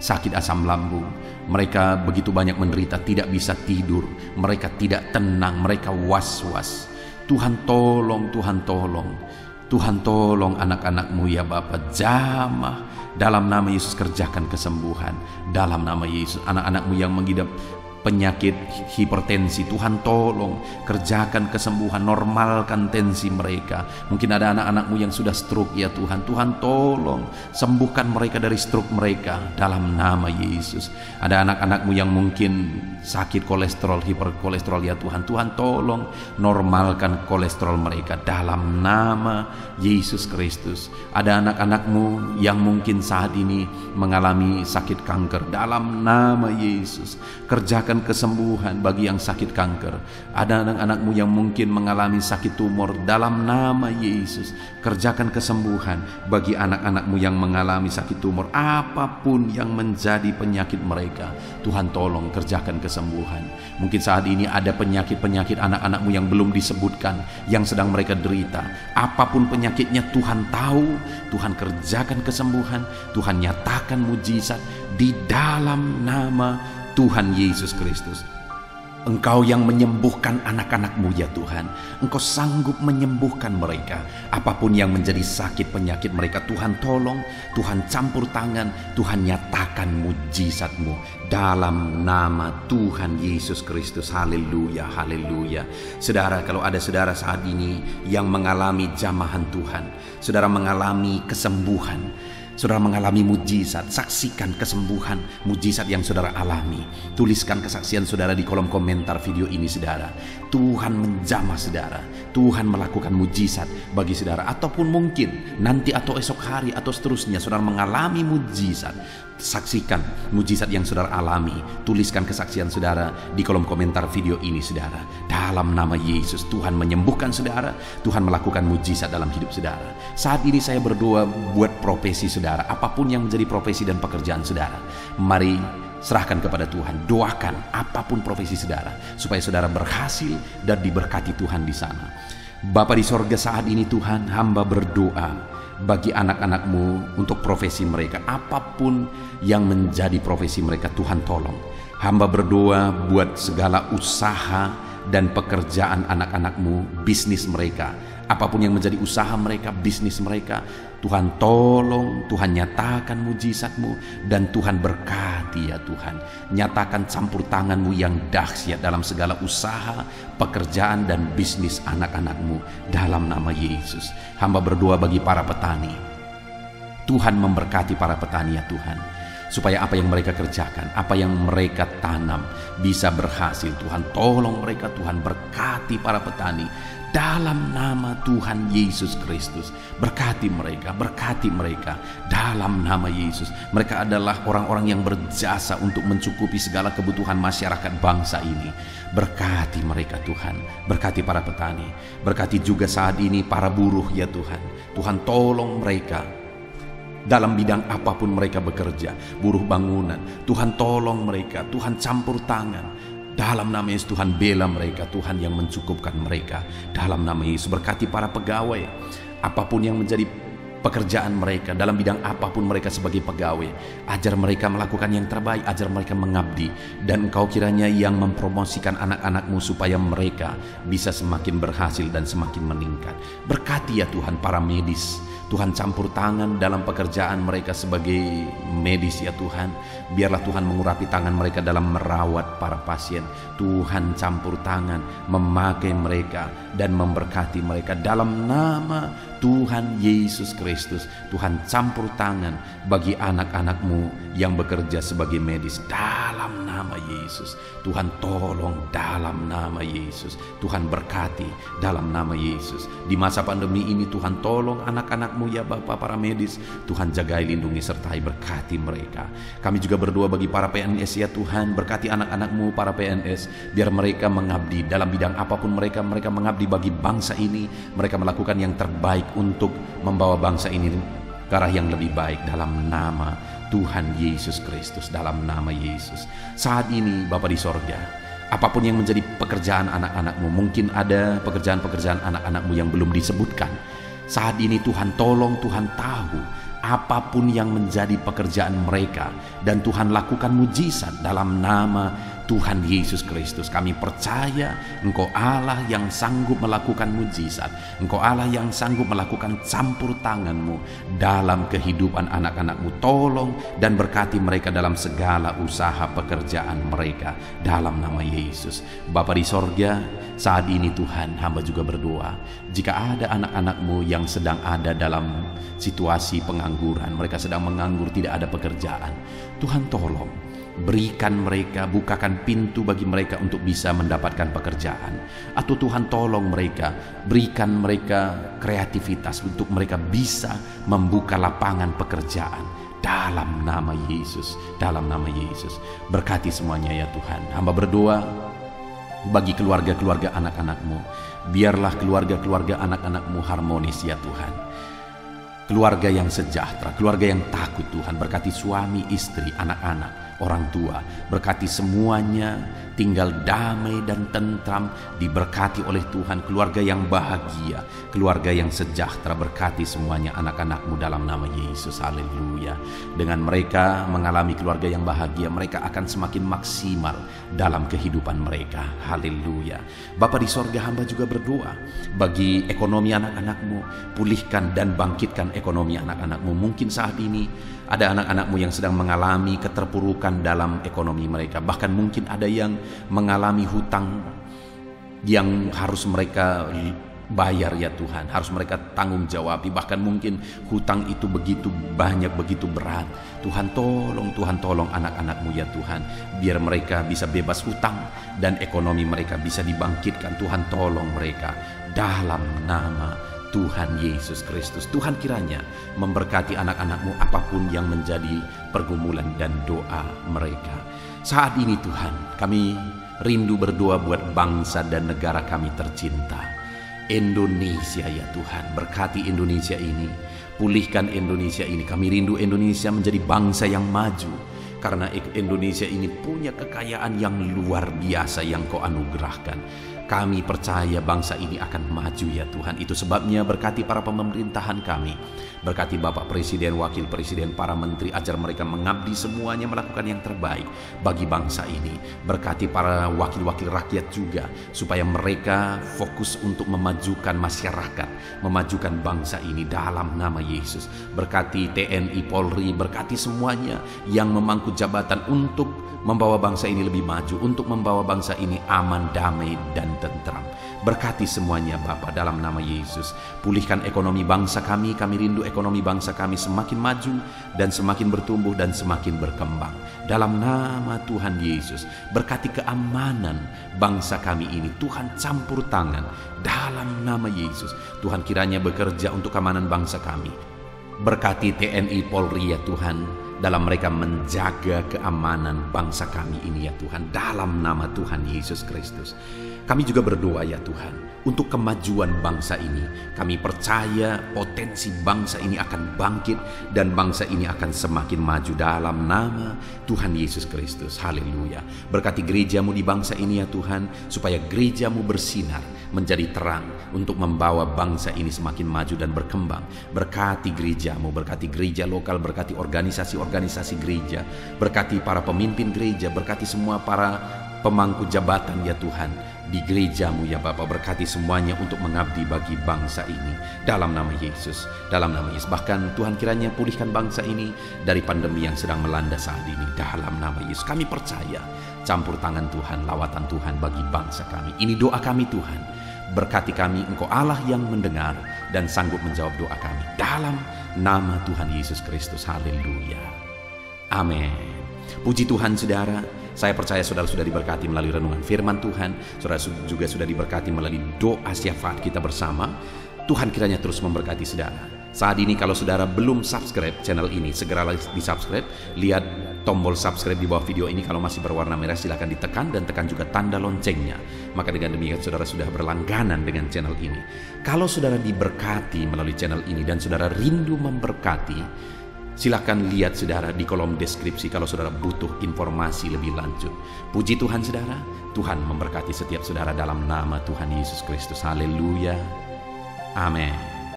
sakit asam lambung. Mereka begitu banyak menderita, tidak bisa tidur, mereka tidak tenang, mereka was-was. Tuhan tolong, Tuhan tolong. Tuhan tolong anak-anak-Mu ya Bapa. Jamah dalam nama Yesus, kerjakan kesembuhan dalam nama Yesus. Anak-anak-Mu yang mengidap penyakit hipertensi, Tuhan tolong kerjakan kesembuhan, normalkan tensi mereka. Mungkin ada anak-anak-Mu yang sudah stroke ya Tuhan. Tuhan tolong sembuhkan mereka dari stroke mereka dalam nama Yesus. Ada anak-anak-Mu yang mungkin sakit kolesterol, hiperkolesterol ya Tuhan. Tuhan tolong normalkan kolesterol mereka dalam nama Yesus Kristus. Ada anak-anakmu yang mungkin saat ini mengalami sakit kanker, dalam nama Yesus kerjakan kesembuhan bagi yang sakit kanker. Ada anak-anakmu yang mungkin mengalami sakit tumor, dalam nama Yesus kerjakan kesembuhan bagi anak-anakmu yang mengalami sakit tumor. Apapun yang menjadi penyakit mereka, Tuhan tolong kerjakan kesembuhan. Mungkin saat ini ada penyakit-penyakit anak-anakmu yang belum disebutkan, yang sedang mereka derita. Apapun penyakitnya Tuhan tahu. Tuhan kerjakan kesembuhan, Tuhan nyatakan mujizat di dalam nama Tuhan Yesus Kristus. Engkau yang menyembuhkan anak-anakmu ya Tuhan. Engkau sanggup menyembuhkan mereka. Apapun yang menjadi sakit penyakit mereka, Tuhan tolong, Tuhan campur tangan, Tuhan nyatakan mujizat-Mu dalam nama Tuhan Yesus Kristus. Haleluya, haleluya. Saudara, kalau ada saudara saat ini yang mengalami jamahan Tuhan, saudara mengalami kesembuhan, saudara mengalami mujizat, saksikan kesembuhan, mujizat yang saudara alami. Tuliskan kesaksian saudara di kolom komentar video ini saudara. Tuhan menjamah saudara, Tuhan melakukan mujizat bagi saudara. Ataupun mungkin nanti atau esok hari atau seterusnya saudara mengalami mujizat. Saksikan mujizat yang saudara alami. Tuliskan kesaksian saudara di kolom komentar video ini saudara. Dalam nama Yesus, Tuhan menyembuhkan saudara, Tuhan melakukan mujizat dalam hidup saudara. Saat ini saya berdoa buat profesi saudara, apapun yang menjadi profesi dan pekerjaan saudara. Mari serahkan kepada Tuhan, doakan apapun profesi saudara, supaya saudara berhasil dan diberkati Tuhan di sana. Bapa di sorga, saat ini Tuhan, hamba berdoa bagi anak-anak-Mu untuk profesi mereka. Apapun yang menjadi profesi mereka, Tuhan tolong. Hamba berdoa buat segala usaha dan pekerjaan anak-anak-Mu, bisnis mereka. Apapun yang menjadi usaha mereka, bisnis mereka, Tuhan tolong, Tuhan nyatakan mujizat-Mu, dan Tuhan berkati ya Tuhan. Nyatakan campur tangan-Mu yang dahsyat dalam segala usaha, pekerjaan, dan bisnis anak-anak-Mu dalam nama Yesus. Hamba berdoa bagi para petani. Tuhan memberkati para petani ya Tuhan, supaya apa yang mereka kerjakan, apa yang mereka tanam bisa berhasil. Tuhan tolong mereka, Tuhan berkati para petani dalam nama Tuhan Yesus Kristus. Berkati mereka dalam nama Yesus. Mereka adalah orang-orang yang berjasa untuk mencukupi segala kebutuhan masyarakat bangsa ini. Berkati mereka Tuhan, berkati para petani, berkati juga saat ini para buruh ya Tuhan. Tuhan tolong mereka dalam bidang apapun mereka bekerja, buruh bangunan, Tuhan tolong mereka, Tuhan campur tangan. Dalam nama Yesus, Tuhan bela mereka, Tuhan yang mencukupkan mereka. Dalam nama Yesus, berkati para pegawai, apapun yang menjadi pekerjaan mereka, dalam bidang apapun mereka sebagai pegawai, ajar mereka melakukan yang terbaik, ajar mereka mengabdi. Dan Engkau kiranya yang mempromosikan anak-anak-Mu supaya mereka bisa semakin berhasil dan semakin meningkat. Berkati ya Tuhan para medis, Tuhan campur tangan dalam pekerjaan mereka sebagai medis ya Tuhan. Biarlah Tuhan mengurapi tangan mereka dalam merawat para pasien. Tuhan campur tangan, memakai mereka dan memberkati mereka dalam nama Tuhan Yesus Kristus. Tuhan campur tangan bagi anak-anak-Mu yang bekerja sebagai medis dalam nama Yesus. Tuhan tolong dalam nama Yesus. Tuhan berkati dalam nama Yesus. Di masa pandemi ini Tuhan tolong anak-anak-Mu ya Bapa, para medis. Tuhan jagai, lindungi, sertai, berkati mereka. Kami juga berdoa bagi para PNS ya Tuhan. Berkati anak-anak-Mu para PNS, biar mereka mengabdi dalam bidang apapun mereka mengabdi bagi bangsa ini. Mereka melakukan yang terbaik untuk membawa bangsa ini ke arah yang lebih baik dalam nama Tuhan Yesus Kristus, dalam nama Yesus. Saat ini Bapa di sorga, apapun yang menjadi pekerjaan anak-anak-Mu, mungkin ada pekerjaan-pekerjaan anak-anak-Mu yang belum disebutkan. Saat ini Tuhan tolong, Tuhan tahu apapun yang menjadi pekerjaan mereka, dan Tuhan lakukan mujizat dalam nama Tuhan Yesus Kristus. Kami percaya Engkau Allah yang sanggup melakukan mujizat. Engkau Allah yang sanggup melakukan campur tangan-Mu dalam kehidupan anak-anak-Mu. Tolong dan berkati mereka dalam segala usaha pekerjaan mereka dalam nama Yesus. Bapa di sorga, saat ini Tuhan, hamba juga berdoa, jika ada anak-anak-Mu yang sedang ada dalam situasi pengangguran, mereka sedang menganggur, tidak ada pekerjaan, Tuhan tolong berikan mereka, bukakan pintu bagi mereka untuk bisa mendapatkan pekerjaan. Atau Tuhan tolong mereka, berikan mereka kreativitas untuk mereka bisa membuka lapangan pekerjaan. Dalam nama Yesus, dalam nama Yesus. Berkati semuanya ya Tuhan. Hamba berdoa bagi keluarga-keluarga anak-anak-Mu. Biarlah keluarga-keluarga anak-anak-Mu harmonis ya Tuhan. Keluarga yang sejahtera, keluarga yang takut Tuhan. Berkati suami, istri, anak-anak, orang tua. Berkati semuanya tinggal damai dan tentram, diberkati oleh Tuhan. Keluarga yang bahagia, keluarga yang sejahtera. Berkati semuanya anak-anak-Mu dalam nama Yesus. Haleluya. Dengan mereka mengalami keluarga yang bahagia, mereka akan semakin maksimal dalam kehidupan mereka. Haleluya. Bapa di sorga, hamba juga berdoa bagi ekonomi anak-anak-Mu. Pulihkan dan bangkitkan ekonomi anak-anak-Mu. Mungkin saat ini ada anak-anak-Mu yang sedang mengalami keterpurukan dalam ekonomi mereka. Bahkan mungkin ada yang mengalami hutang yang harus mereka bayar ya Tuhan, harus mereka tanggung jawab. Bahkan mungkin hutang itu begitu banyak, begitu berat. Tuhan tolong anak-anak-Mu ya Tuhan, biar mereka bisa bebas hutang dan ekonomi mereka bisa dibangkitkan. Tuhan tolong mereka dalam nama Tuhan Yesus Kristus. Tuhan kiranya memberkati anak-anak-Mu apapun yang menjadi pergumulan dan doa mereka. Saat ini Tuhan, kami rindu berdoa buat bangsa dan negara kami tercinta, Indonesia ya Tuhan. Berkati Indonesia ini, pulihkan Indonesia ini. Kami rindu Indonesia menjadi bangsa yang maju, karena Indonesia ini punya kekayaan yang luar biasa yang Kau anugerahkan. Kami percaya bangsa ini akan maju ya Tuhan. Itu sebabnya berkati para pemerintahan kami. Berkati Bapak Presiden, Wakil Presiden, para menteri. Ajar mereka mengabdi semuanya melakukan yang terbaik bagi bangsa ini. Berkati para wakil-wakil rakyat juga, supaya mereka fokus untuk memajukan masyarakat, memajukan bangsa ini dalam nama Yesus. Berkati TNI, Polri, berkati semuanya yang memangku jabatan untuk membawa bangsa ini lebih maju, untuk membawa bangsa ini aman, damai, dan tentram. Berkati semuanya Bapa dalam nama Yesus. Pulihkan ekonomi bangsa kami. Kami rindu ekonomi bangsa kami semakin maju dan semakin bertumbuh dan semakin berkembang. Dalam nama Tuhan Yesus. Berkati keamanan bangsa kami ini. Tuhan campur tangan dalam nama Yesus. Tuhan kiranya bekerja untuk keamanan bangsa kami. Berkati TNI, Polri ya Tuhan, dalam mereka menjaga keamanan bangsa kami ini ya Tuhan, dalam nama Tuhan Yesus Kristus. Kami juga berdoa ya Tuhan untuk kemajuan bangsa ini. Kami percaya potensi bangsa ini akan bangkit dan bangsa ini akan semakin maju dalam nama Tuhan Yesus Kristus. Haleluya. Berkati gereja-Mu di bangsa ini ya Tuhan, supaya gereja-Mu bersinar menjadi terang untuk membawa bangsa ini semakin maju dan berkembang. Berkati gereja-Mu, berkati gereja lokal, berkati organisasi gereja, berkati para pemimpin gereja, berkati semua para pemangku jabatan ya Tuhan di gereja-Mu ya Bapa. Berkati semuanya untuk mengabdi bagi bangsa ini dalam nama Yesus, dalam nama Yesus. Bahkan Tuhan kiranya pulihkan bangsa ini dari pandemi yang sedang melanda saat ini dalam nama Yesus. Kami percaya campur tangan Tuhan, lawatan Tuhan bagi bangsa kami. Ini doa kami Tuhan. Berkati kami, Engkau Allah yang mendengar dan sanggup menjawab doa kami dalam nama Tuhan Yesus Kristus. Haleluya. Amin. Puji Tuhan saudara. Saya percaya saudara sudah diberkati melalui renungan firman Tuhan. Saudara juga sudah diberkati melalui doa syafaat kita bersama. Tuhan kiranya terus memberkati saudara. Saat ini kalau saudara belum subscribe channel ini, segeralah di subscribe. Lihat tombol subscribe di bawah video ini. Kalau masih berwarna merah silahkan ditekan, dan tekan juga tanda loncengnya. Maka dengan demikian saudara sudah berlangganan dengan channel ini. Kalau saudara diberkati melalui channel ini dan saudara rindu memberkati, silakan lihat saudara di kolom deskripsi kalau saudara butuh informasi lebih lanjut. Puji Tuhan saudara, Tuhan memberkati setiap saudara dalam nama Tuhan Yesus Kristus. Haleluya. Amin.